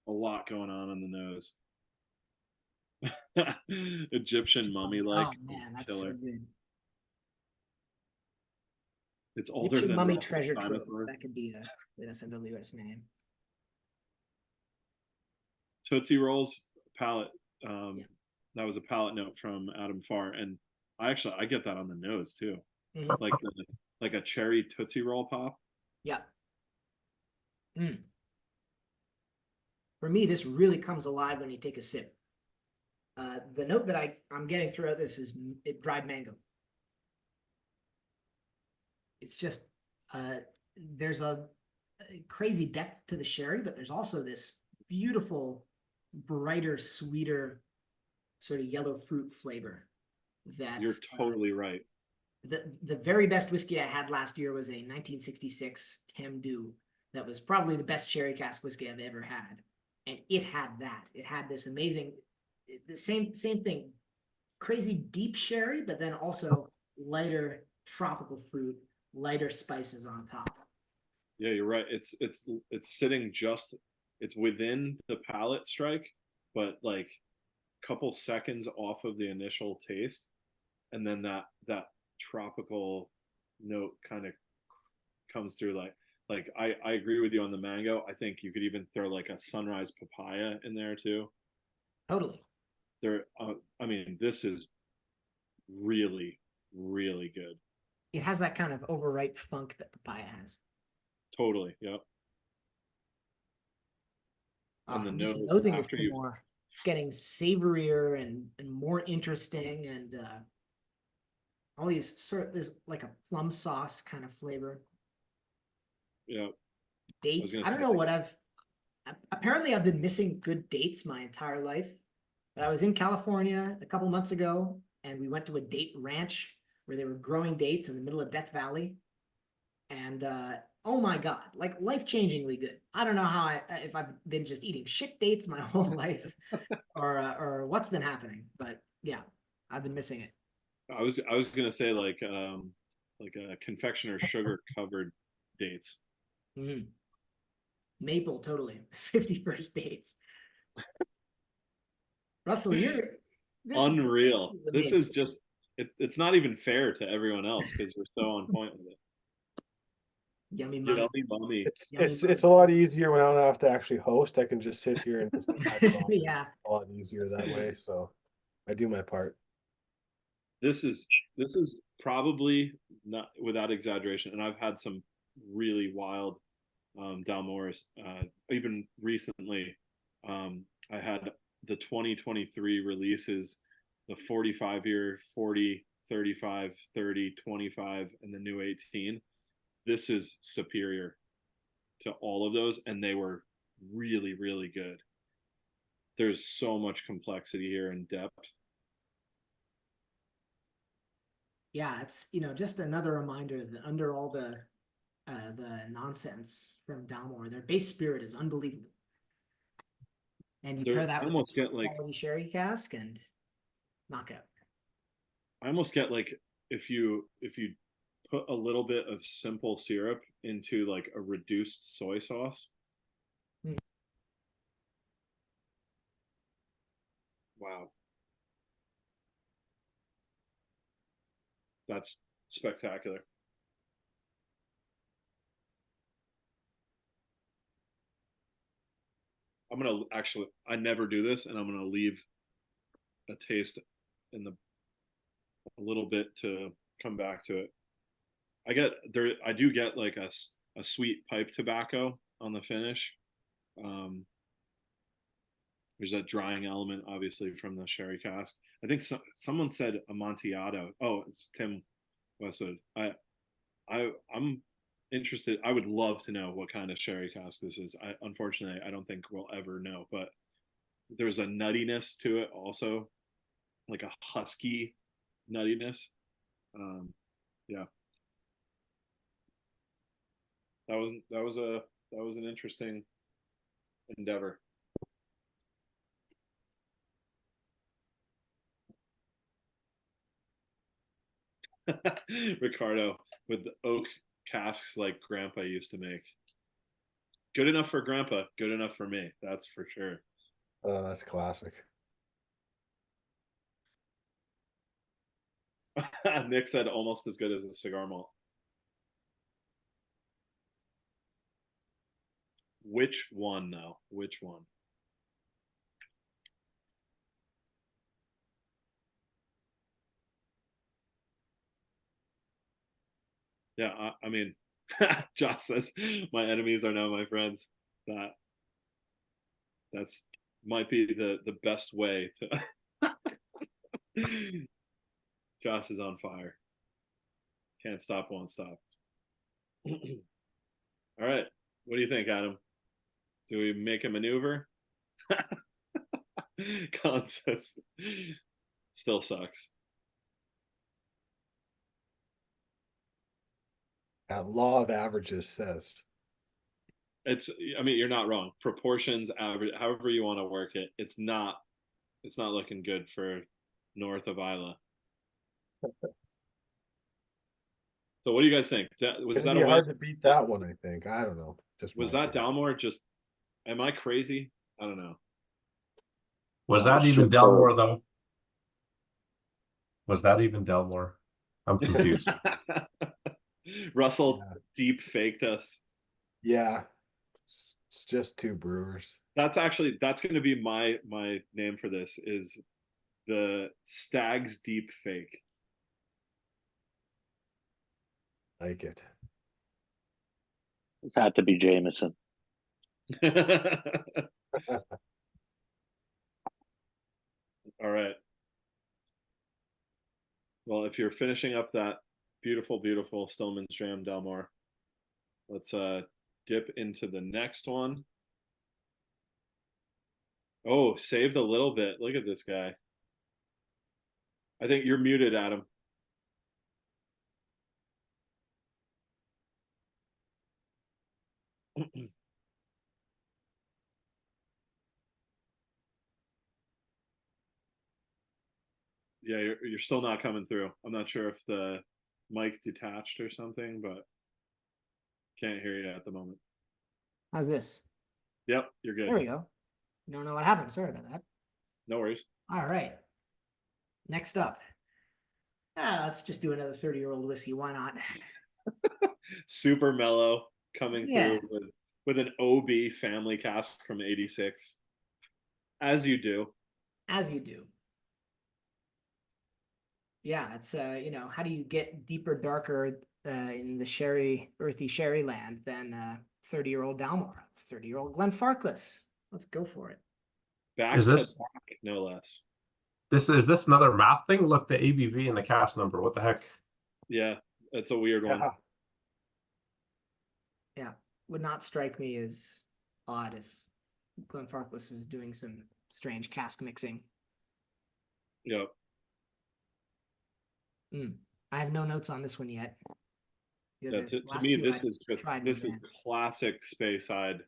A lot going on the nose. Egyptian mummy like. Oh man, that's killer. So good. It's older Egyptian than mummy treasure trove. That could be an SMWS name. Tootsie Rolls palette. That was a palette note from Adam Farr, and I get that on the nose too. Mm-hmm. Like a cherry Tootsie Roll pop. Yeah. Mm. For me, this really comes alive when you take a sip. The note that I'm getting throughout this is dried mango. It's just there's a crazy depth to the sherry, but there's also this beautiful, brighter, sweeter sort of yellow fruit flavor. You're totally right. The very best whiskey I had last year was a 1966 Tamdhu. That was probably the best sherry cask whiskey I've ever had, and it had that. It had this amazing, the same thing, crazy deep sherry, but then also lighter tropical fruit, lighter spices on top. Yeah, you're right. It's sitting it's within the palate strike, but like a couple seconds off of the initial taste, and then that tropical note kind of comes through. Like I agree with you on the mango. I think you could even throw like a sunrise papaya in there too. Totally. I mean, this is really, really good. It has that kind of overripe funk that papaya has. Totally. Yep. And the nose nosing this some more. It's getting savorier and more interesting, and all these there's like a plum sauce kind of flavor. Yeah. Dates. I don't know what apparently I've been missing good dates my entire life. But I was in California a couple months ago, and we went to a date ranch where they were growing dates in the middle of Death Valley. And oh my God, like life-changingly good. I don't know if I've been just eating shit dates my whole life or what's been happening, but yeah, I've been missing it. I was gonna say like a confectioner sugar covered dates. Mm-hmm. Maple, totally. 51st dates. Russell, you're unreal. This is just it's not even fair to everyone else because we're so on point with it. Yummy mummy. It's a lot easier when I don't have to actually host. I can just sit here and just yeah, a lot easier that way. So I do my part. This is probably, not without exaggeration, and I've had some really wild Dalmores. Even recently, I had the 2023 releases, the 45-year, 40, 35, 30, 25, and the new 18. This is superior to all of those, and they were really, really good. There's so much complexity here and depth. Yeah, it's, you know, just another reminder that under all the nonsense from Dalmore, their base spirit is unbelievable. And you pair that with almost a get like quality sherry cask and knockout. I almost get like if you put a little bit of simple syrup into like a reduced soy sauce. Mm. Wow. That's spectacular. I'm gonna actually, I never do this, and I'm gonna leave a taste in the a little bit to come back to it. I do get like a sweet pipe tobacco on the finish. There's that drying element, obviously, from the sherry cask. I think someone said Amontillado. Oh, it's Tim Westwood. I'm interested. I would love to know what kind of sherry cask this is. Unfortunately, I don't think we'll ever know, but there's a nuttiness to it also, like a husky nuttiness. Yeah, that was an interesting endeavor. Ricardo with the oak casks like Grandpa used to make. Good enough for Grandpa, good enough for me. That's for sure. Oh, that's classic. Nick said almost as good as a cigar malt. Which one though? Which one? Yeah, I mean, Josh says my enemies are now my friends. That's might be the best way to. Josh is on fire. Can't stop, won't stop. All right, what do you think, Adam? Do we make a maneuver? Colin says, still sucks. Law of averages says. I mean, you're not wrong. Proportions, average, however you want to work it, it's not looking good for north of Isla. So what do you guys think? Was that a win? Hard to beat that one, I think. I don't know. Was that Dalmore? Just, am I crazy? I don't know. Was that even Dalmore though? Was that even Dalmore? I'm confused. Russell deep faked us. Yeah. It's just two brewers. That's going to be my name for this, is the Stag's deep fake. Like it. It had to be Jameson. All right. Well, if you're finishing up that beautiful, beautiful Stillman's Dram Dalmore, let's dip into the next one. Oh, saved a little bit. Look at this guy. I think you're muted, Adam. Yeah, you're still not coming through. I'm not sure if the mic detached or something, but can't hear you at the moment. How's this? Yep, you're good. There we go. Don't know what happened. Sorry about that. No worries. All right. Next up. Let's just do another 30-year-old whiskey. Why not? Super mellow, coming through with an OB family cask from '86. As you do. As you do. Yeah, it's you know, how do you get deeper, darker in the earthy sherry land than 30-year-old Dalmore, 30-year-old Glenfarclas? Let's go for it. Back Is to this- back, no less. Is this another math thing? Look, the ABV and the cask number. What the heck? Yeah, it's a weird one. Yeah. Would not strike me as odd if Glenfarclas was doing some strange cask mixing. Yep. I have no notes on this one yet. Yeah, The to last me, few this I is just tried in this is advance. classic Speyside.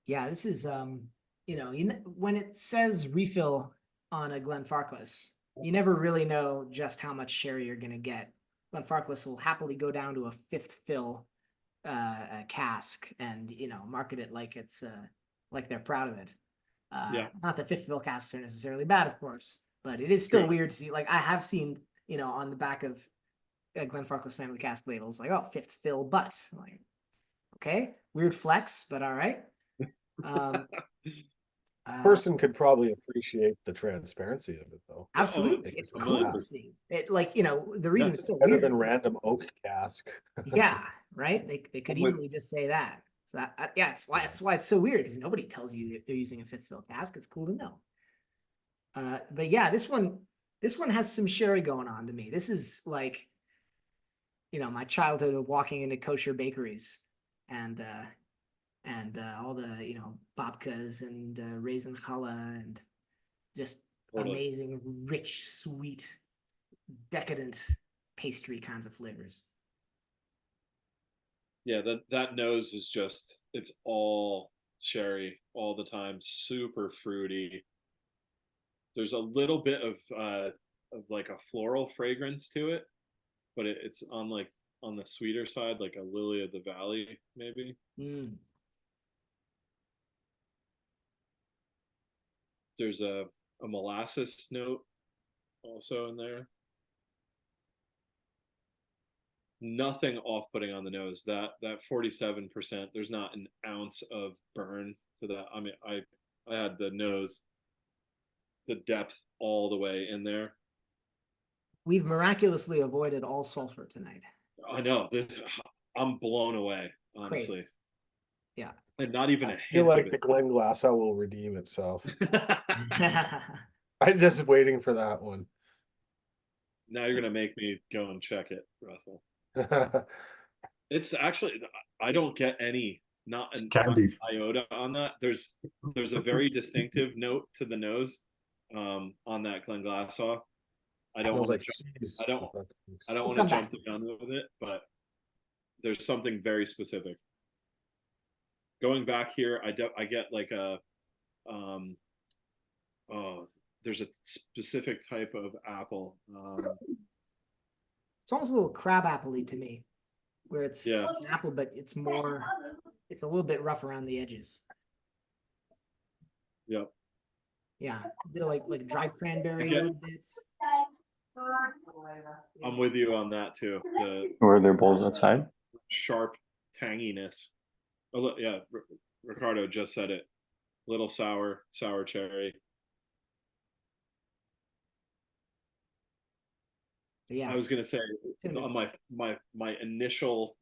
Yeah, this is when it says refill on a Glenfarclas, you never really know just how much sherry you're gonna get. Glenfarclas will happily go down to a fifth fill cask and market it like it's like they're proud of it. Yeah. Not that fifth fill casks are necessarily bad, of course, but it is still True. weird to see. Like I have seen, on the back of Glenfarclas family cask labels, like, oh, fifth fill, but like, okay, weird flex, but all right. Person could probably appreciate the transparency of it though. Absolutely, Yeah, it's oh, cool yeah. to see it. Like the reason That's it's so better weird than is- random oak cask. yeah, right. They could I'm with- easily just say that. So that, yeah, it's why it's so weird because nobody tells you if they're using a fifth fill cask. It's cool to know. But yeah, this one has some sherry going on to me. This is like, my childhood of walking into kosher bakeries and all the babkas and raisin challah and just Totally. amazing, rich, sweet, decadent pastry kinds of flavors. Yeah, that nose is just, it's all sherry all the time, super fruity. There's a little bit of like a floral fragrance to it, but it's on the sweeter side, like a lily of the valley, maybe. There's a molasses note also in there. Nothing off-putting on the nose. That 47%, there's not an ounce of burn to that. I mean, I had the nose, the depth all the way in there. We've miraculously avoided all sulfur tonight. I know. I'm blown away, honestly. Crazy. Yeah. And not even a I feel hint like of the it. Glenglass will redeem itself. Yeah, I'm just waiting for that one. Now you're gonna make me go and check it, Russell. It's actually, I don't get any, not an Candy. iota on that. There's a very distinctive note to the nose on that Glenglassaugh. I don't Smells want like to cheese. I don't want We'll to come jump back the gun with it, but there's something very specific. Going back here, I get like a there's a specific type of apple. it's almost a little crab apple-y to me, where it's Yeah. an apple, but it's a little bit rough around the edges. Yep. Yeah, a bit of like dry cranberry, Yeah. a little bit. I'm with you on that too. The Were there bowls outside? sharp tanginess. Oh, look, yeah, Ricardo just said it. Little sour cherry. But yeah, I was gonna say cinnamon. my initial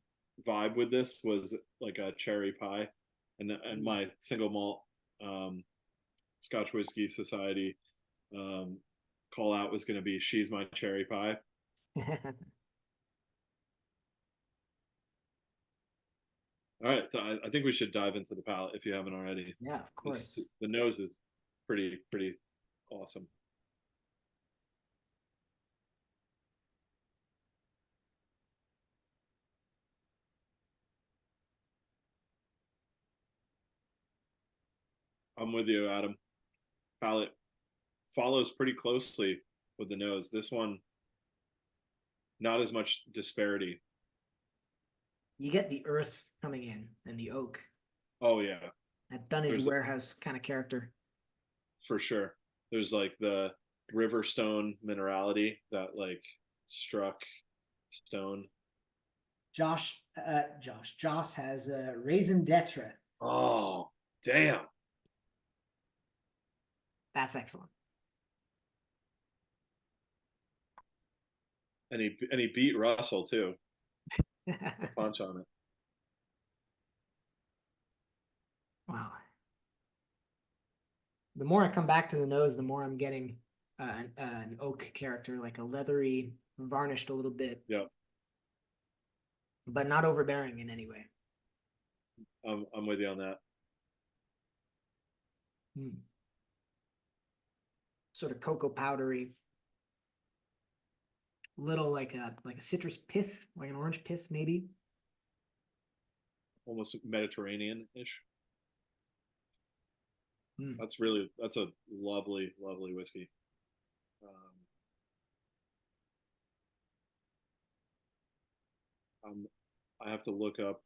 vibe with this was like a cherry pie, and my single malt Scotch Whiskey Society call out was gonna be "She's my cherry pie." All right, so I think we should dive into the palate if you haven't already. Yeah, of course. The nose is pretty awesome. I'm with you, Adam. Palate follows pretty closely with the nose. This one, not as much disparity. You get the earth coming in and the oak, Oh yeah, that dunnage There's- warehouse kind of character. for sure. There's like the Riverstone minerality that like struck stone. Josh has raisin d'etre. Oh damn! That's excellent. And he beat Russell too. Punch on it. Wow. the more I come back to the nose, the more I'm getting an oak character, like a leathery, varnished a little bit. Yeah. But not overbearing in any way. I'm with you on that. Sort of cocoa powdery. Little like a citrus pith, like an orange pith, maybe. Almost Mediterranean-ish. Mm. That's a lovely, lovely whiskey. I have to look up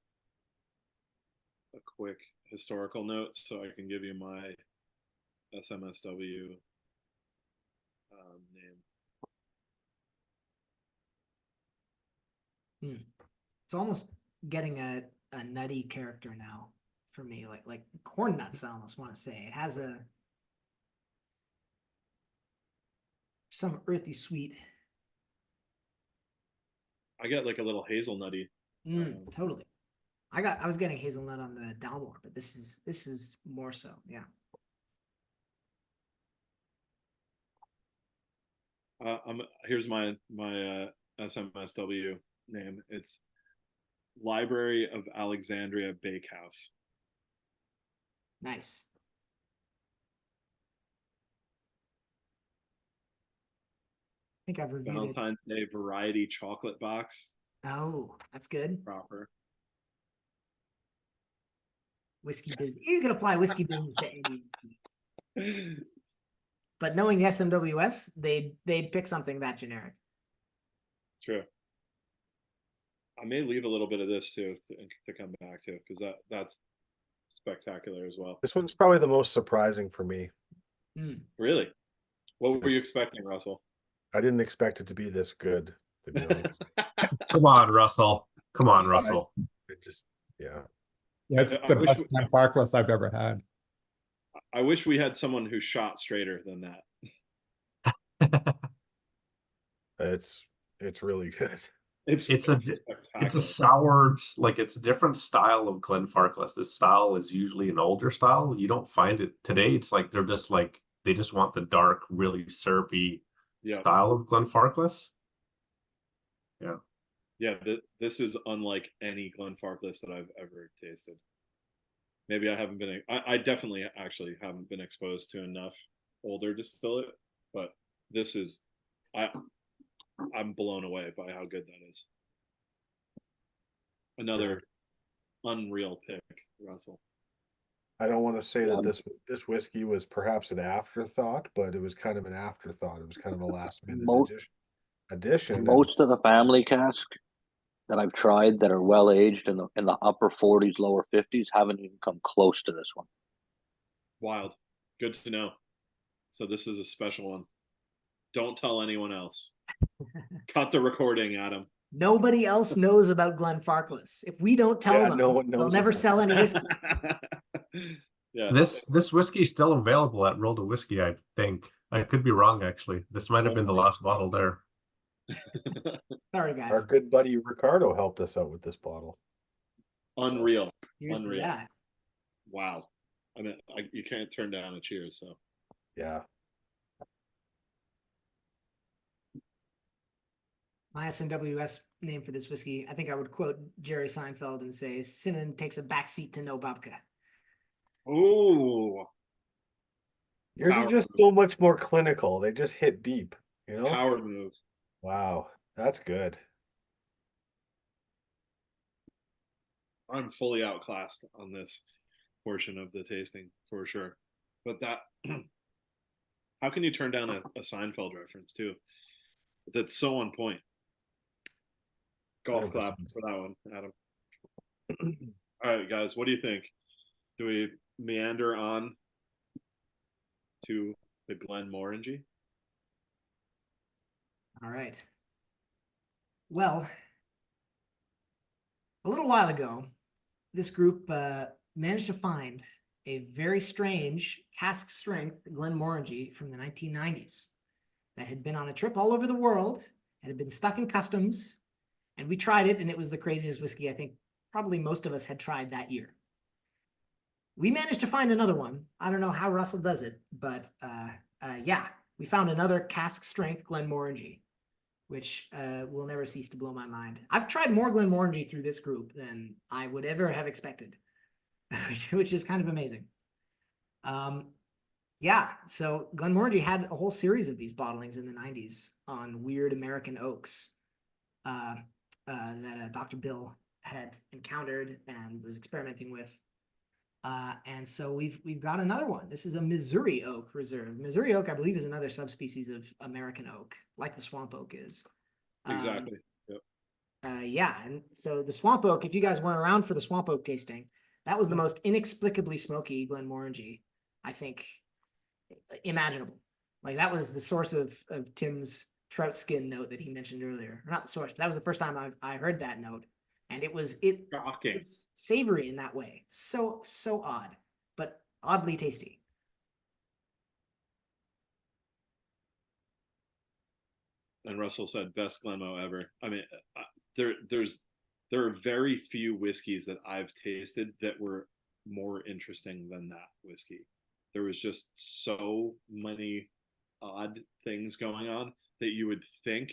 a quick historical note so I can give you my SMSW name. It's almost getting a nutty character now for me, like corn nuts. I almost want to say it has some earthy sweet. I get like a little hazelnutty. Totally. I was getting hazelnut on the Dalmore, but this is more so, yeah. Here's my SMSW name. It's Library of Alexandria Bakehouse. Nice. I think I've reviewed Valentine's Day variety chocolate box. Oh, that's good. Proper. Whiskey business. You can apply whiskey business to any whiskey. But knowing the SMWS, they'd pick something that generic. True. I may leave a little bit of this too to come back to, because that's spectacular as well. This one's probably the most surprising for me. Really? What were you expecting, Russell? I didn't expect it to be this good, to be honest. Come on, Russell. Come on, Russell. It just, yeah. Yeah, it's the best Glenfarclas I've ever had. I wish we had someone who shot straighter than that. It's really good. It's a sour, like it's a different style of Glenfarclas. This style is usually an older style. You don't find it today. It's like they're just like they just want the dark, really syrupy style of Glenfarclas. Yeah. Yeah, this is unlike any Glenfarclas that I've ever tasted. Maybe I haven't been. I definitely actually haven't been exposed to enough older distillate, but this is. I'm blown away by how good that is. Another unreal pick, Russell. I don't want to say that this whiskey was perhaps an afterthought, but it was kind of an afterthought. It was kind of a last minute addition. Most of the family cask that I've tried that are well aged in the upper 40s, lower 50s haven't even come close to this one. Wild. Good to know. So this is a special one. Don't tell anyone else. Cut the recording, Adam. Nobody else knows about Glenfarclas. If we don't tell them, they'll never sell any whiskey. Yeah. This whiskey is still available at World of Whiskey, I think. I could be wrong, actually. This might have been the last bottle there. Sorry, guys. Our good buddy Ricardo helped us out with this bottle. Unreal. Here's Unreal. that. Wow. I mean, you can't turn down a cheers, so. Yeah. My SMWS name for this whiskey, I think I would quote Jerry Seinfeld and say, Sinan takes a backseat to no babka. Ooh. Yours are just so much more clinical. They just hit deep, you know? Power move. Wow, that's good. I'm fully outclassed on this portion of the tasting for sure. But that, how can you turn down a Seinfeld reference too? That's so on point. Golf clap for that one, Adam. All right, guys, what do you think? Do we meander on to the Glenmorangie? All right. Well, a little while ago, this group managed to find a very strange cask strength Glenmorangie from the 1990s that had been on a trip all over the world and had been stuck in customs. And we tried it, and it was the craziest whiskey I think probably most of us had tried that year. we managed to find another one. I don't know how Russell does it, but yeah, we found another cask strength Glenmorangie, which will never cease to blow my mind. I've tried more Glenmorangie through this group than I would ever have expected, which is kind of amazing. Yeah, so Glenmorangie had a whole series of these bottlings in the 90s on weird American oaks that Dr. Bill had encountered and was experimenting with. And so we've got another one. This is a Missouri oak reserve. Missouri oak, I believe, is another subspecies of American oak, like the swamp oak is. Exactly. Yep. Yeah, and so the swamp oak, if you guys weren't around for the swamp oak tasting, that was the most inexplicably smoky Glenmorangie, I think, imaginable. Like that was the source of Tim's trout skin note that he mentioned earlier. Or not the source, but that was the first time I heard that note. And Shocking. it's savory in that way. So odd, but oddly tasty. And Russell said best Glenmo ever. I mean, there are very few whiskeys that I've tasted that were more interesting than that whiskey. There was just so many odd things going on that you would think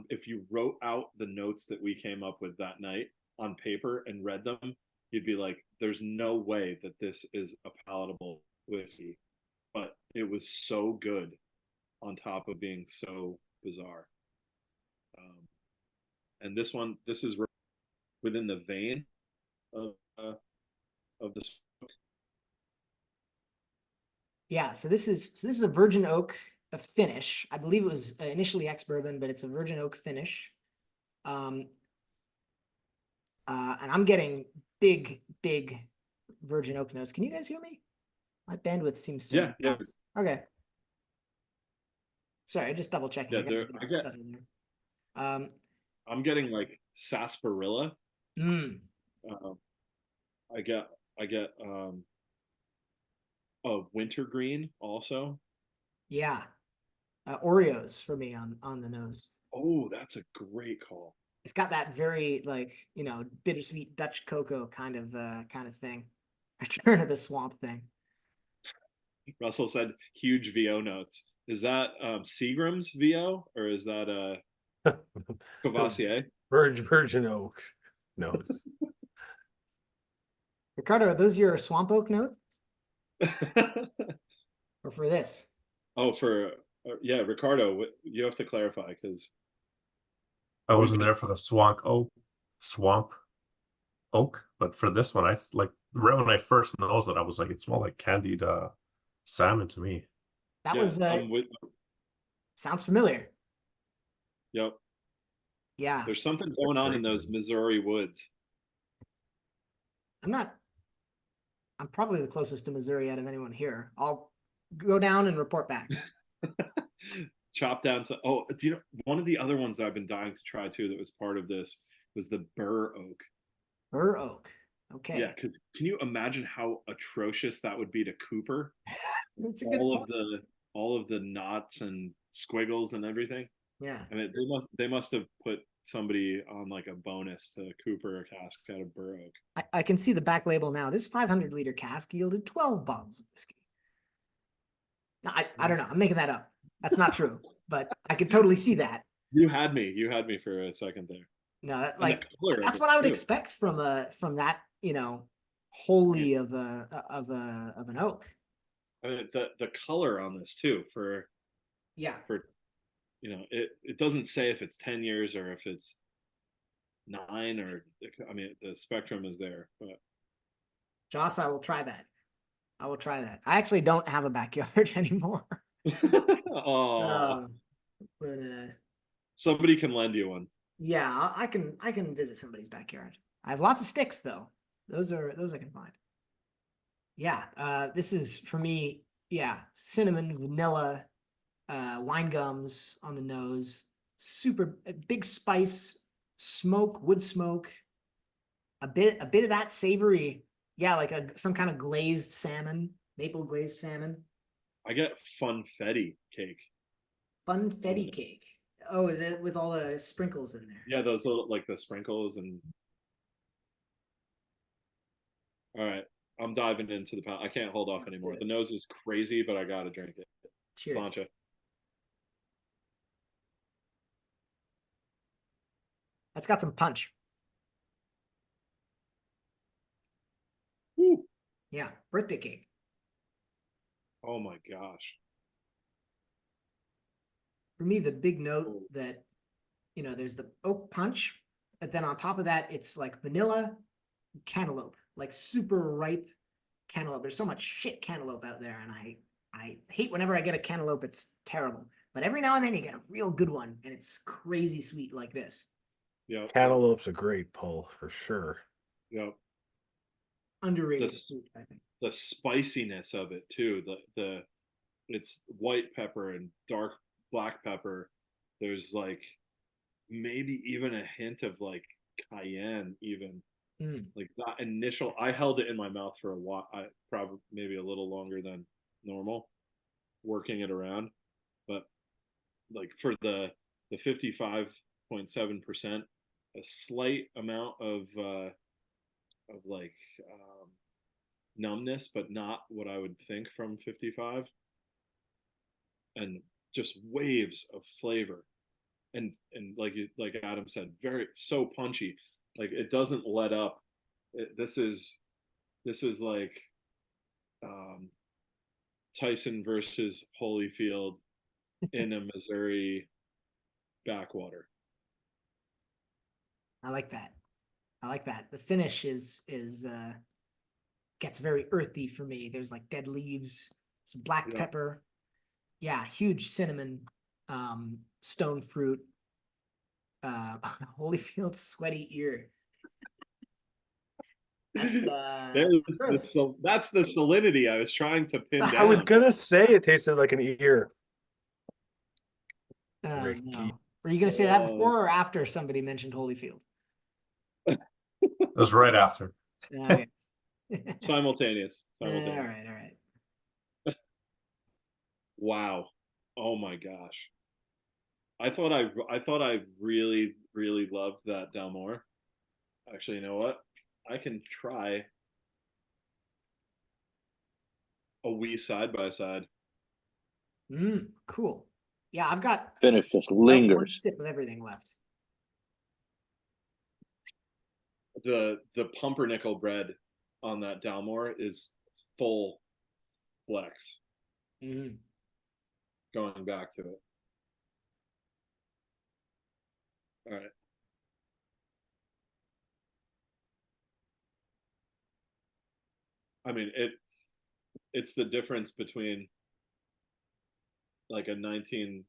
if you wrote out the notes that we came up with that night on paper and read them, you'd be like, there's no way that this is a palatable whiskey. But it was so good on top of being so bizarre. And this is within the vein of this. Yeah, so this is a virgin oak, a finish. I believe it was initially ex-bourbon, but it's a virgin oak finish. And I'm getting big virgin oak notes. Can you guys hear me? My bandwidth seems to. Yeah. Okay. Sorry, just double checking. I'm getting like sarsaparilla. Mm. I get wintergreen also. Yeah. Oreos for me on the nose. Oh, that's a great call. It's got that very bittersweet Dutch cocoa kind of thing. Return of the swamp thing. Russell said huge VO notes. Is that Seagram's VO or is that Cavassier? Virgin oak notes. Ricardo, are those your swamp oak notes? Or for this? Oh, yeah, Ricardo, you have to clarify because I wasn't there for the swamp oak, but for this one, I like right when I first noticed it, I was like, it smelled like candied salmon to me. That was sounds familiar. Yep. Yeah. There's something going on in those Missouri woods. I'm probably the closest to Missouri out of anyone here. I'll go down and report back. Chop down to do you know one of the other ones that I've been dying to try too that was part of this was the Burr Oak. Burr Oak. Okay. Yeah, because can you imagine how atrocious that would be to Cooper? All of the knots and squiggles and everything. Yeah. I mean, they must have put somebody on like a bonus to Cooper a cask out of Burr Oak. I can see the back label now. This 500-liter cask yielded 12 bottles of whiskey. Now, I don't know. I'm making that up. That's not true, but I could totally see that. You had me for a second there. No, like that's what I would expect from that, wholly of an oak. I mean, the color on this too it doesn't say if it's 10 years or if it's 9 or I mean the spectrum is there, but Joss, I will try that. I actually don't have a backyard anymore. Oh, somebody can lend you one. Yeah, I can visit somebody's backyard. I have lots of sticks though. Those I can find. Yeah, this is for me. Yeah, cinnamon, vanilla, wine gums on the nose. Super big spice, smoke, wood smoke. A bit of that savory. Yeah, like some kind of glazed salmon, maple glazed salmon. I get funfetti cake. Funfetti cake. Oh, is it with all the sprinkles in there? Yeah, those little like the sprinkles and. All right, I'm diving into the pound. I can't hold off Let's do anymore. it. The nose is crazy, but I gotta drink it. Cheers. Sláinte. That's got some punch. Woo. Yeah, birthday cake. Oh my gosh. For me, the big note Oh. that, there's the oak punch, but then on top of that, it's like vanilla cantaloupe, like super ripe cantaloupe. There's so much shit cantaloupe out there, and I hate whenever I get a cantaloupe, it's terrible. But every now and then you get a real good one, and it's crazy sweet like this. Yeah. Cantaloupe's a great pull for sure. Yeah. Underrated The- fruit, I think. The spiciness of it too. It's white pepper and dark black pepper. There's like maybe even a hint of like cayenne even. Mm. Like that initial, I held it in my mouth for a while. I probably maybe a little longer than normal, working it around. But like for the 55.7%, a slight amount of like numbness, but not what I would think from 55, and just waves of flavor, and like Adam said, so punchy. Like it doesn't let up. This is like Tyson versus Holyfield in a Missouri backwater. I like that. I like that. The finish is gets very earthy for me. There's like dead leaves, some black Yeah. pepper. Yeah, huge cinnamon, stone fruit. Holyfield's sweaty ear. That's That's the salinity I was trying to pin down. I was gonna say it tasted like an ear. no. Ricky. Were you gonna say that before or after somebody mentioned Holyfield? It was right after. Okay. Simultaneous. All right. Wow. Oh my gosh. I thought I really, really loved that Dalmore. Actually, you know what? I can try a wee side by side. Cool. Yeah, I've got Finish just about one lingers. sip of everything left. The pumpernickel bread on that Dalmore is full flex. Going back to it. All right. I mean, it's the difference between like a 1960s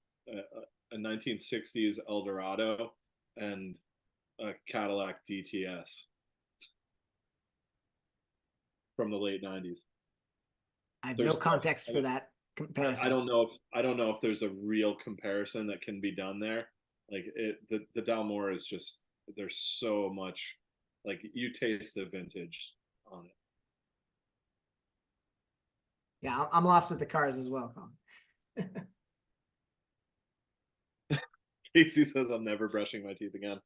Eldorado and a Cadillac DTS from the late 90s. I have There's no context for that comparison. I don't know if there's a real comparison that can be done there. Like the Dalmore is just, there's so much, like you taste the vintage on it. Yeah, I'm lost with the cars as well, Colin. Casey says I'm never brushing my teeth again.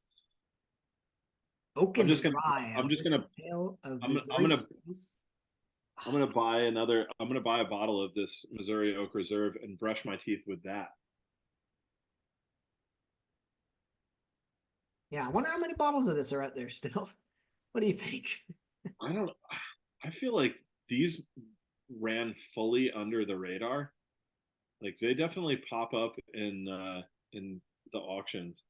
Oak and rye. I'm gonna buy a bottle of this Missouri Oak Reserve and brush my teeth with that. Yeah, I wonder how many bottles of this are out there still. What do you think? I feel like these ran fully under the radar. Like they definitely pop up in the auctions.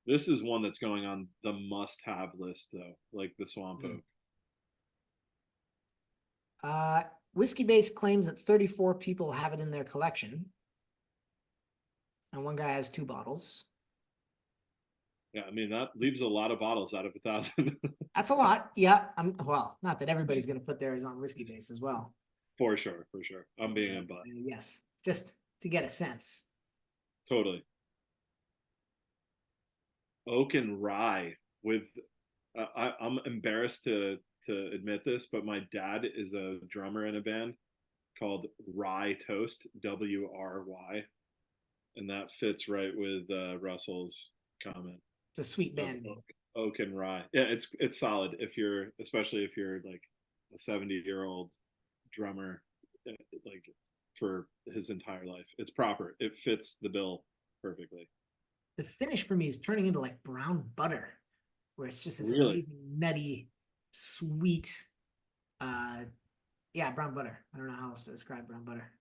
This is one that's going on the must-have list though, like the Swamp Oak. Whiskey Base claims that 34 people have it in their collection. And one guy has 2 bottles. Yeah, I mean that leaves a lot of bottles out of 1,000. That's a lot. Yeah. Well, not that everybody's going to put theirs on Whiskey Base as well. For sure. I'm being a butt. Yes, just to get a sense. Totally. Oak and rye with. I'm embarrassed to admit this, but my dad is a drummer in a band called Rye Toast, WRY, and that fits right with Russell's comment. It's a sweet band name. oak and rye. Yeah, it's solid especially if you're like a 70-year-old drummer, like for his entire life. It's proper. It fits the bill perfectly. The finish for me is turning into like brown butter, where it's just this Really? amazing nutty, sweet. Yeah, brown butter. I don't know how else to describe brown butter.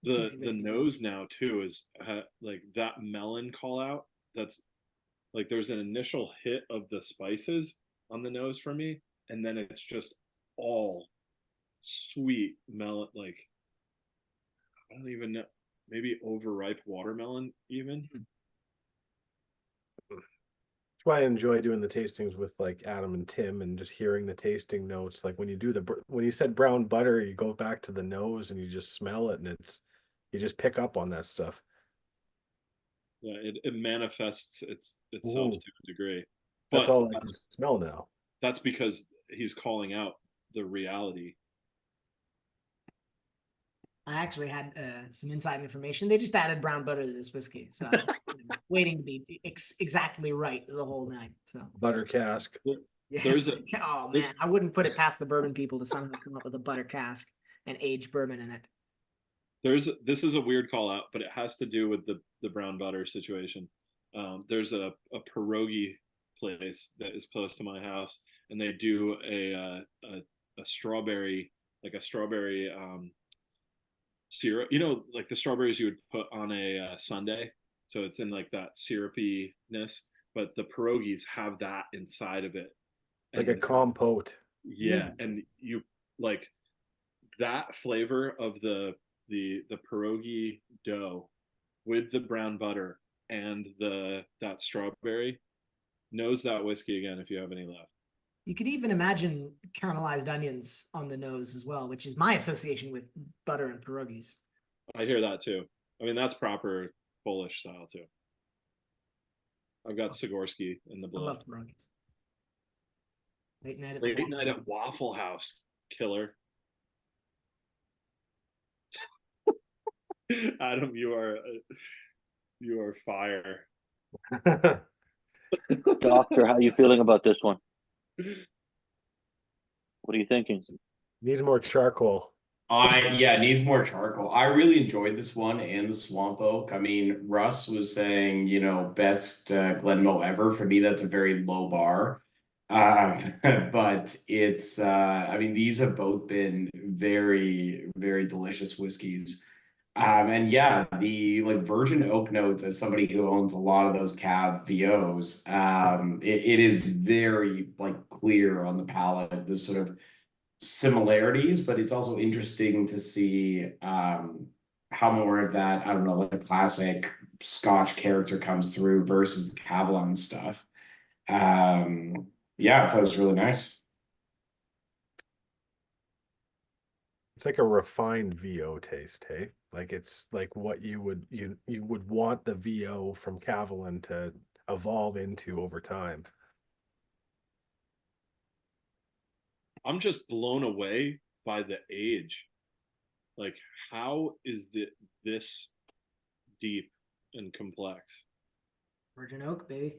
The nose now too is like that melon call out. That's like there's an initial hit of the spices on the nose for me, and then it's just all sweet melon. Like I don't even know, maybe overripe watermelon even. That's why I enjoy doing the tastings with like Adam and Tim and just hearing the tasting notes. Like when you do when you said brown butter, you go back to the nose and you just smell it, and you just pick up on that stuff. Yeah, it manifests itself Ooh. to a degree. That's But all I can smell now. that's because he's calling out the reality. I actually had some inside information. They just added brown butter to this whiskey, so I'm waiting to be exactly right the whole night. So Butter cask. yeah. There's Oh man, I wouldn't put it past the bourbon people to somehow come up with a butter cask and age bourbon in it. This is a weird call out, but it has to do with the brown butter situation. There's a pierogi place that is close to my house, and they do a strawberry, like a strawberry syrup. You know, like the strawberries you would put on a sundae. So it's in like that syrupiness, but the pierogies have that inside of it. Like a compote. Yeah, and you like that flavor of the pierogi dough with the brown butter and that strawberry knows that whiskey again if you have any left. You could even imagine caramelized onions on the nose as well, which is my association with butter and pierogies. I hear that too. I mean, that's proper Polish style too. I've got Sigorsky in the I blood. love pierogies. Late night At Waffle House, killer. Adam, you are fire. Doctor, how you feeling about this one? What are you thinking? Needs more charcoal. Yeah, it needs more charcoal. I really enjoyed this one and the Swamp Oak. I mean, Russ was saying, best Glenmo ever. For me, that's a very low bar. But it's, I mean, these have both been very, very delicious whiskeys. And yeah, the like virgin oak notes, as somebody who owns a lot of those Cav VOs, it is very like clear on the palate, the sort of similarities, but it's also interesting to see how more of that, I don't know, like classic Scotch character comes through versus the Kavlan stuff. Yeah, I thought it was really nice. It's like a refined VO taste, hey? Like it's like what you would want the VO from Kavlan to evolve into over time. I'm just blown away by the age. Like, how is this deep and complex? Virgin oak, baby.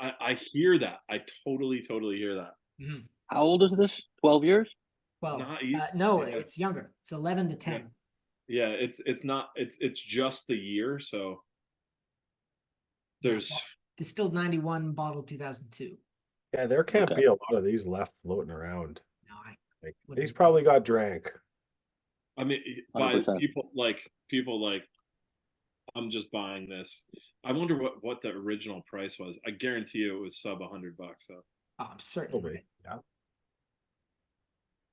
I hear that. I totally hear that. Mm-hmm. How old is this? 12 years? 12. Not no, yeah. It's younger. It's 11 to 10. Yeah, it's not. It's just the year. So there's distilled 91, bottled 2002. Yeah, there can't be a lot of these left floating around. No, like, these probably got drank. I mean, by 100%. people like, I'm just buying this. I wonder what the original price was. I guarantee you it was sub $100. So. Oh, I'm certain. Right. Yeah.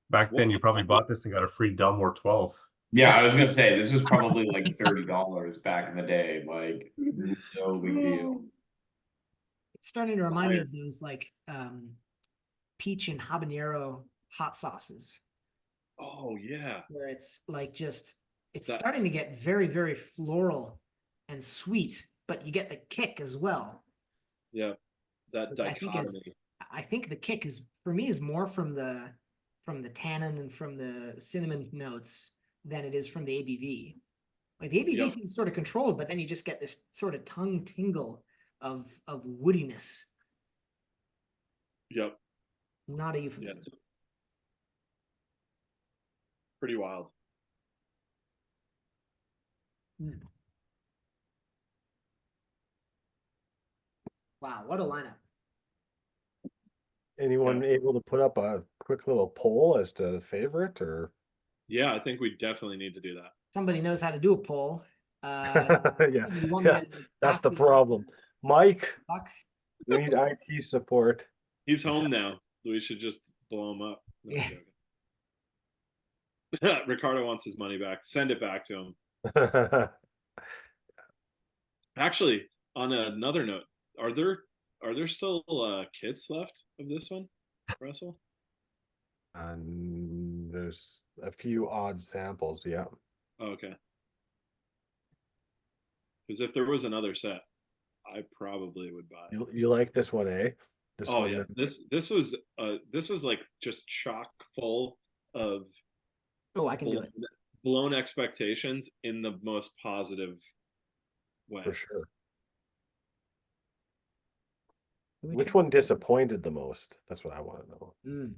Back then, you probably bought this and got a free Dalmore 12. Yeah, I was gonna say this was probably like $30 back in the day. Like, no big deal. It's starting to remind me of those like peach and habanero hot sauces. Oh yeah. Where it's like it's starting to get very, very floral and sweet, but you get the kick as well. Yeah. That dichotomy. I think the kick is for me is more from the tannin and from the cinnamon notes than it is from the ABV. Like the ABV seems sort of controlled, but then you just get this sort of tongue tingle of woodiness. Yep. Not a Yeah. euphemism. Pretty wild. Wow, what a lineup. Anyone able to put up a quick little poll as to the favorite or? Yeah, I think we definitely need to do that. Somebody knows how to do a poll. Yeah, the one yeah, that that's asked the me- problem. Mike, Fuck. we need IT support. He's home now. We should just blow him up. No, I'm Yeah. joking. Ricardo wants his money back. Send it back to him. Actually, on another note, are there still kits left of this one, Russell? And there's a few odd samples, yeah. Oh, okay. Because if there was another set, I probably would buy it. You like this one, eh? This Oh one, yeah, this was like just chock full of Oh, I can do it. blown expectations in the most positive way. for sure. Which one disappointed the most? That's what I want to know. Mm.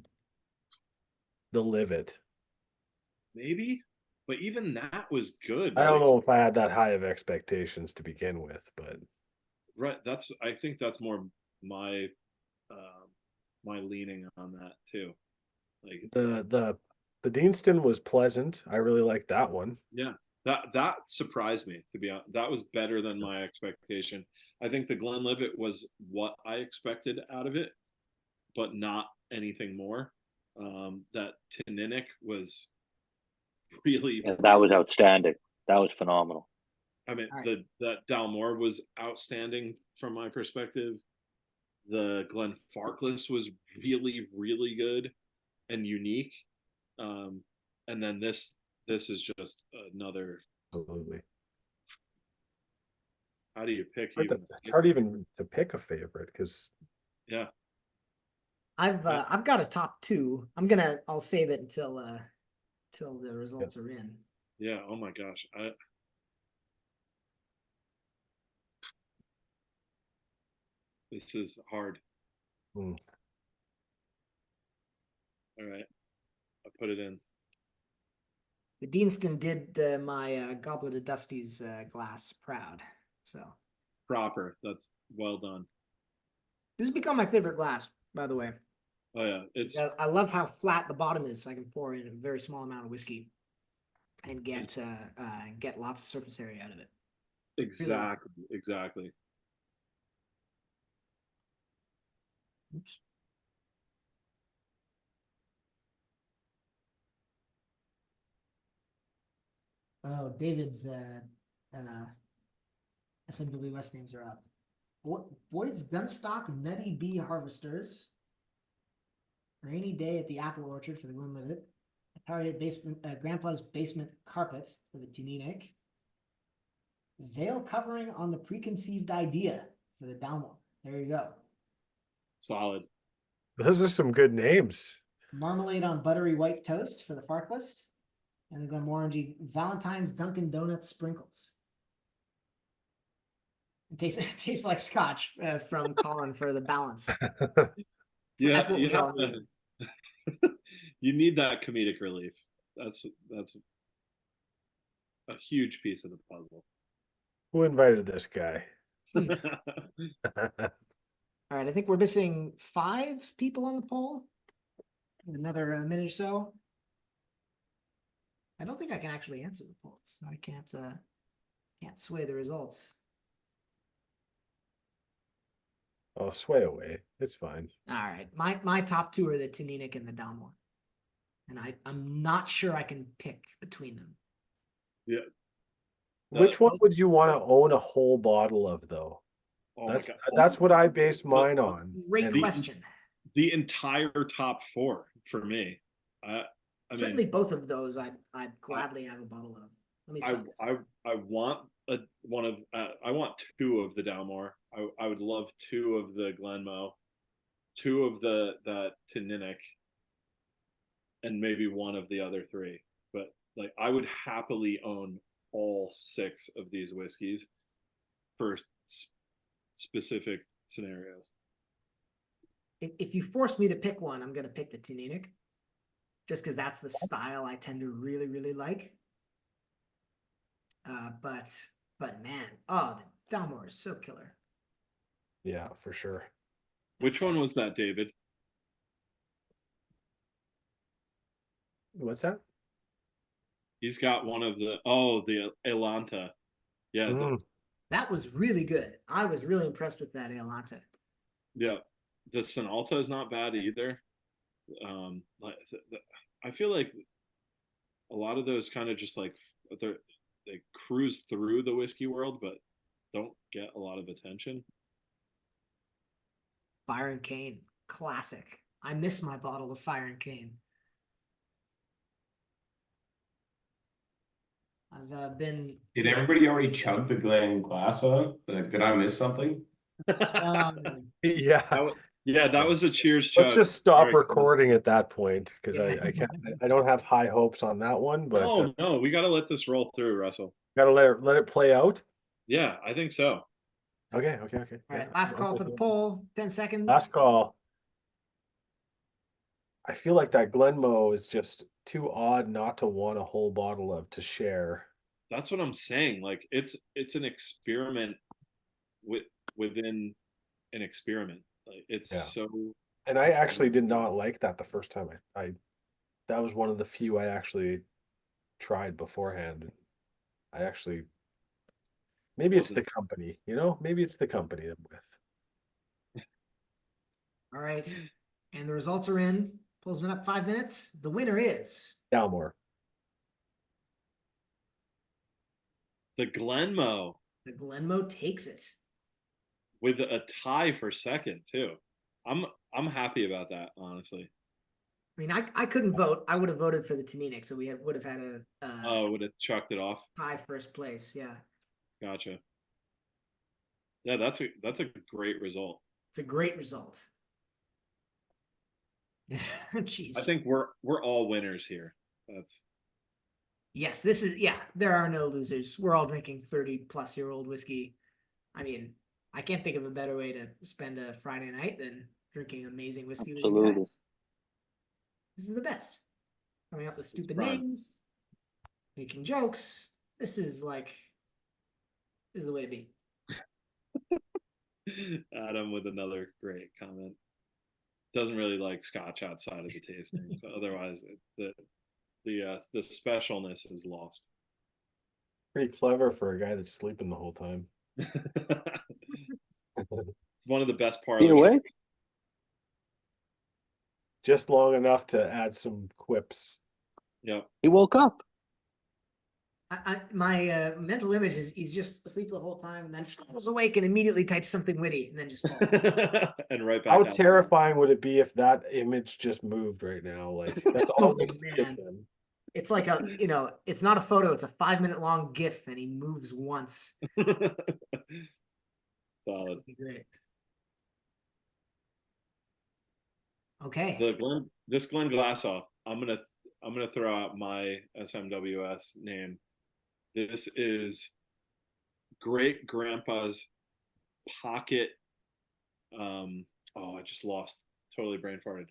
The Livet. Maybe, but even that was good. I don't like, know if I had that high of expectations to begin with, but Right, I think that's more my my leaning on that too. Like the Deanston was pleasant. I really liked that one. yeah, that surprised me, to be honest. That was better than my expectation. I think the Glenlivet was what I expected out of it, but not anything more. That Teaninich was really, Yeah, that was outstanding. That was phenomenal. I mean, All right. that Dalmore was outstanding from my perspective. The Glenfarclas was really, really good and unique. And then this is just another. Absolutely. How do you pick? It's hard even to pick a favorite because Yeah. I've got a top two. I'll save it until the results are in. Yeah. Oh my gosh. This is hard. Hmm. All right. I put it in. The Deanston did my Goblet of Dusty's glass proud. So Proper. That's well done. this has become my favorite glass, by the way. Oh yeah. It's I love how flat the bottom is, so I can pour in a very small amount of whiskey and get lots of surface area out of it. exactly. Oops. Oh, David's SMW West names are up. Boyd's Gunstock Nutty Bee Harvesters. Rainy Day at the Apple Orchard for the Glenlivet. Target basement, Grandpa's Basement Carpet for the Teaninich. Veil Covering on the Preconceived Idea for the Dalmore. There you go. Solid. those are some good names. Marmalade on Buttery White Toast for the Farclas. And the Glenmorangie Valentine's Dunkin' Donuts Sprinkles. It tastes like scotch from Colin for the balance. So Yeah, that's what you we all have need. you need that comedic relief. That's a huge piece of the puzzle. Who invited this guy? All right, I think we're missing 5 people on the poll. Another minute or so. I don't think I can actually answer the polls. I can't sway the results. Oh, sway away. It's fine. All right, my top 2 are the Teaninich and the Dalmore, and I'm not sure I can pick between them. Yeah. Which one would you want to own a whole bottle of, though? Oh my God. That's what I based mine on. Great And question. The entire top 4 for me. I Certainly, mean, both of those I'd gladly have a bottle of. Let me see. I want I want 2 of the Dalmore. I would love 2 of the Glenmo, 2 of that Teaninich, and maybe 1 of the other 3. But like, I would happily own all 6 of these whiskeys for specific scenarios. If you force me to pick one, I'm gonna pick the Teaninich. Just because that's the style I tend to really, really like. But man, oh, the Dalmore is so killer. Yeah, for sure. Which one was that, David? What's that? He's got one of the the Elanta. Yeah, Mm. That was really good. I was really impressed with that Aelante. yeah. The Sonalta is not bad either. Like I feel like a lot of those kind of just like they cruise through the whiskey world, but don't get a lot of attention. Fire and Cane, classic. I miss my bottle of Fire and Cane. I've been. Did everybody already chug the Glenglassaugh? Like, did I miss something? Yeah. That was a cheers chug. Let's just stop Sorry. recording at that point because Yeah. I don't have high hopes on that one, but No, we got to let this roll through, Russell. gotta let it play out. Yeah, I think so. Okay. All right, Yeah, last call for the poll. 10 seconds. Last call. I feel like that Glenmo is just too odd not to want a whole bottle of to share. That's what I'm saying. Like it's an experiment within an experiment. Like it's Yeah. so. And I actually did not like that the first time I that was one of the few I actually tried beforehand. I actually maybe it's the company, maybe it's the company I'm with. All right. And the results are in. Poll's been up 5 minutes. The winner is Dalmore. The Glenmo the Glenmo takes it. with a tie for second too. I'm happy about that, honestly. I mean, I couldn't vote. I would have voted for the Teaninich, so we would have had a Would have chucked it off. high first place. Yeah, Gotcha. Yeah, that's a great result. it's a great result. Jeez. I think we're all winners here. That's Yes, this is, yeah, there are no losers. We're all drinking 30-plus-year-old whiskey. I mean, I can't think of a better way to spend a Friday night than drinking amazing whiskey with you Absolutely. guys. This is the best. Coming up with stupid prime. names, making jokes. This is the way to be. Adam with another great comment. Doesn't really like scotch outside of the tasting. So otherwise, the specialness is lost. Pretty clever for a guy that's sleeping the whole time. It's one of the best parlor. Be awake? tricks. Just long enough to add some quips. Yep. He woke up. My mental image is he's just asleep the whole time and then startles awake and immediately types something witty and then just falls. And right back How out. terrifying would it be if that image just moved right now? Like that's all we see of man. him. It's like it's not a photo, it's a 5-minute long GIF and he moves once. Solid. Great. Okay. This Glenglassaugh, I'm gonna throw out my SMWS name. This is great grandpa's pocket. I just lost. Totally brain farted.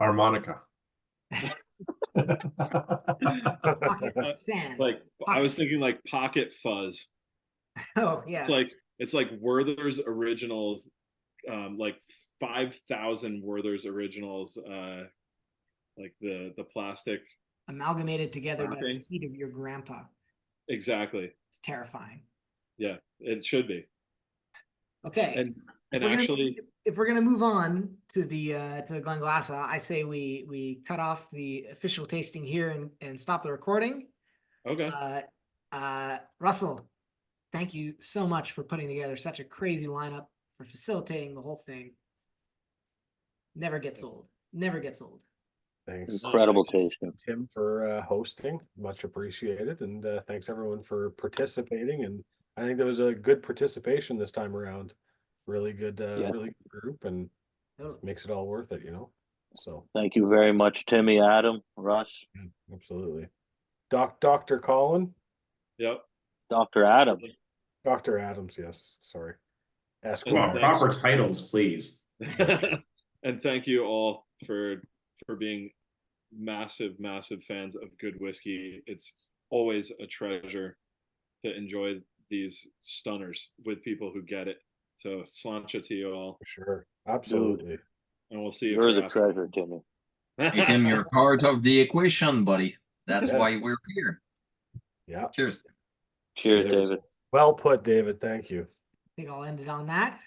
Harmonica. Pocket sand. Like I was thinking like pocket fuzz. Oh yeah. It's like Werther's originals, like 5,000 Werther's originals, like the plastic Amalgamated together by the wrapping. heat of your grandpa. Exactly. It's terrifying. Yeah, it should be. Okay. And If we're gonna- actually, if we're gonna move on to the Glenglassaugh, I say we cut off the official tasting here and stop the recording. okay. Russell, thank you so much for putting together such a crazy lineup, for facilitating the whole thing. Never gets old. Never gets old. Thanks. Incredible thanks. tasting. Tim for hosting, much appreciated, and thanks everyone for participating. And I think there was a good participation this time around. Really good, Yeah. really good group, and Totally. makes it all worth it, So Thank you very much, Timmy, Adam, Russ, yeah, absolutely. Dr. Colin, Yep. Dr. Adam. Dr. Adams, yes, sorry, Well, thanks. proper titles, please. And thank you all for being massive fans of good whiskey. It's always a treasure to enjoy these stunners with people who get it. So sláinte to you all, For sure. Absolutely. and we'll see you. You're the treasure, Timmy. Hey, Tim, you're part of the equation, buddy. That's Yeah. why we're here. Yeah. Cheers. Cheers, Cheers. David. Well put, David. Thank you. I think I'll end it on that.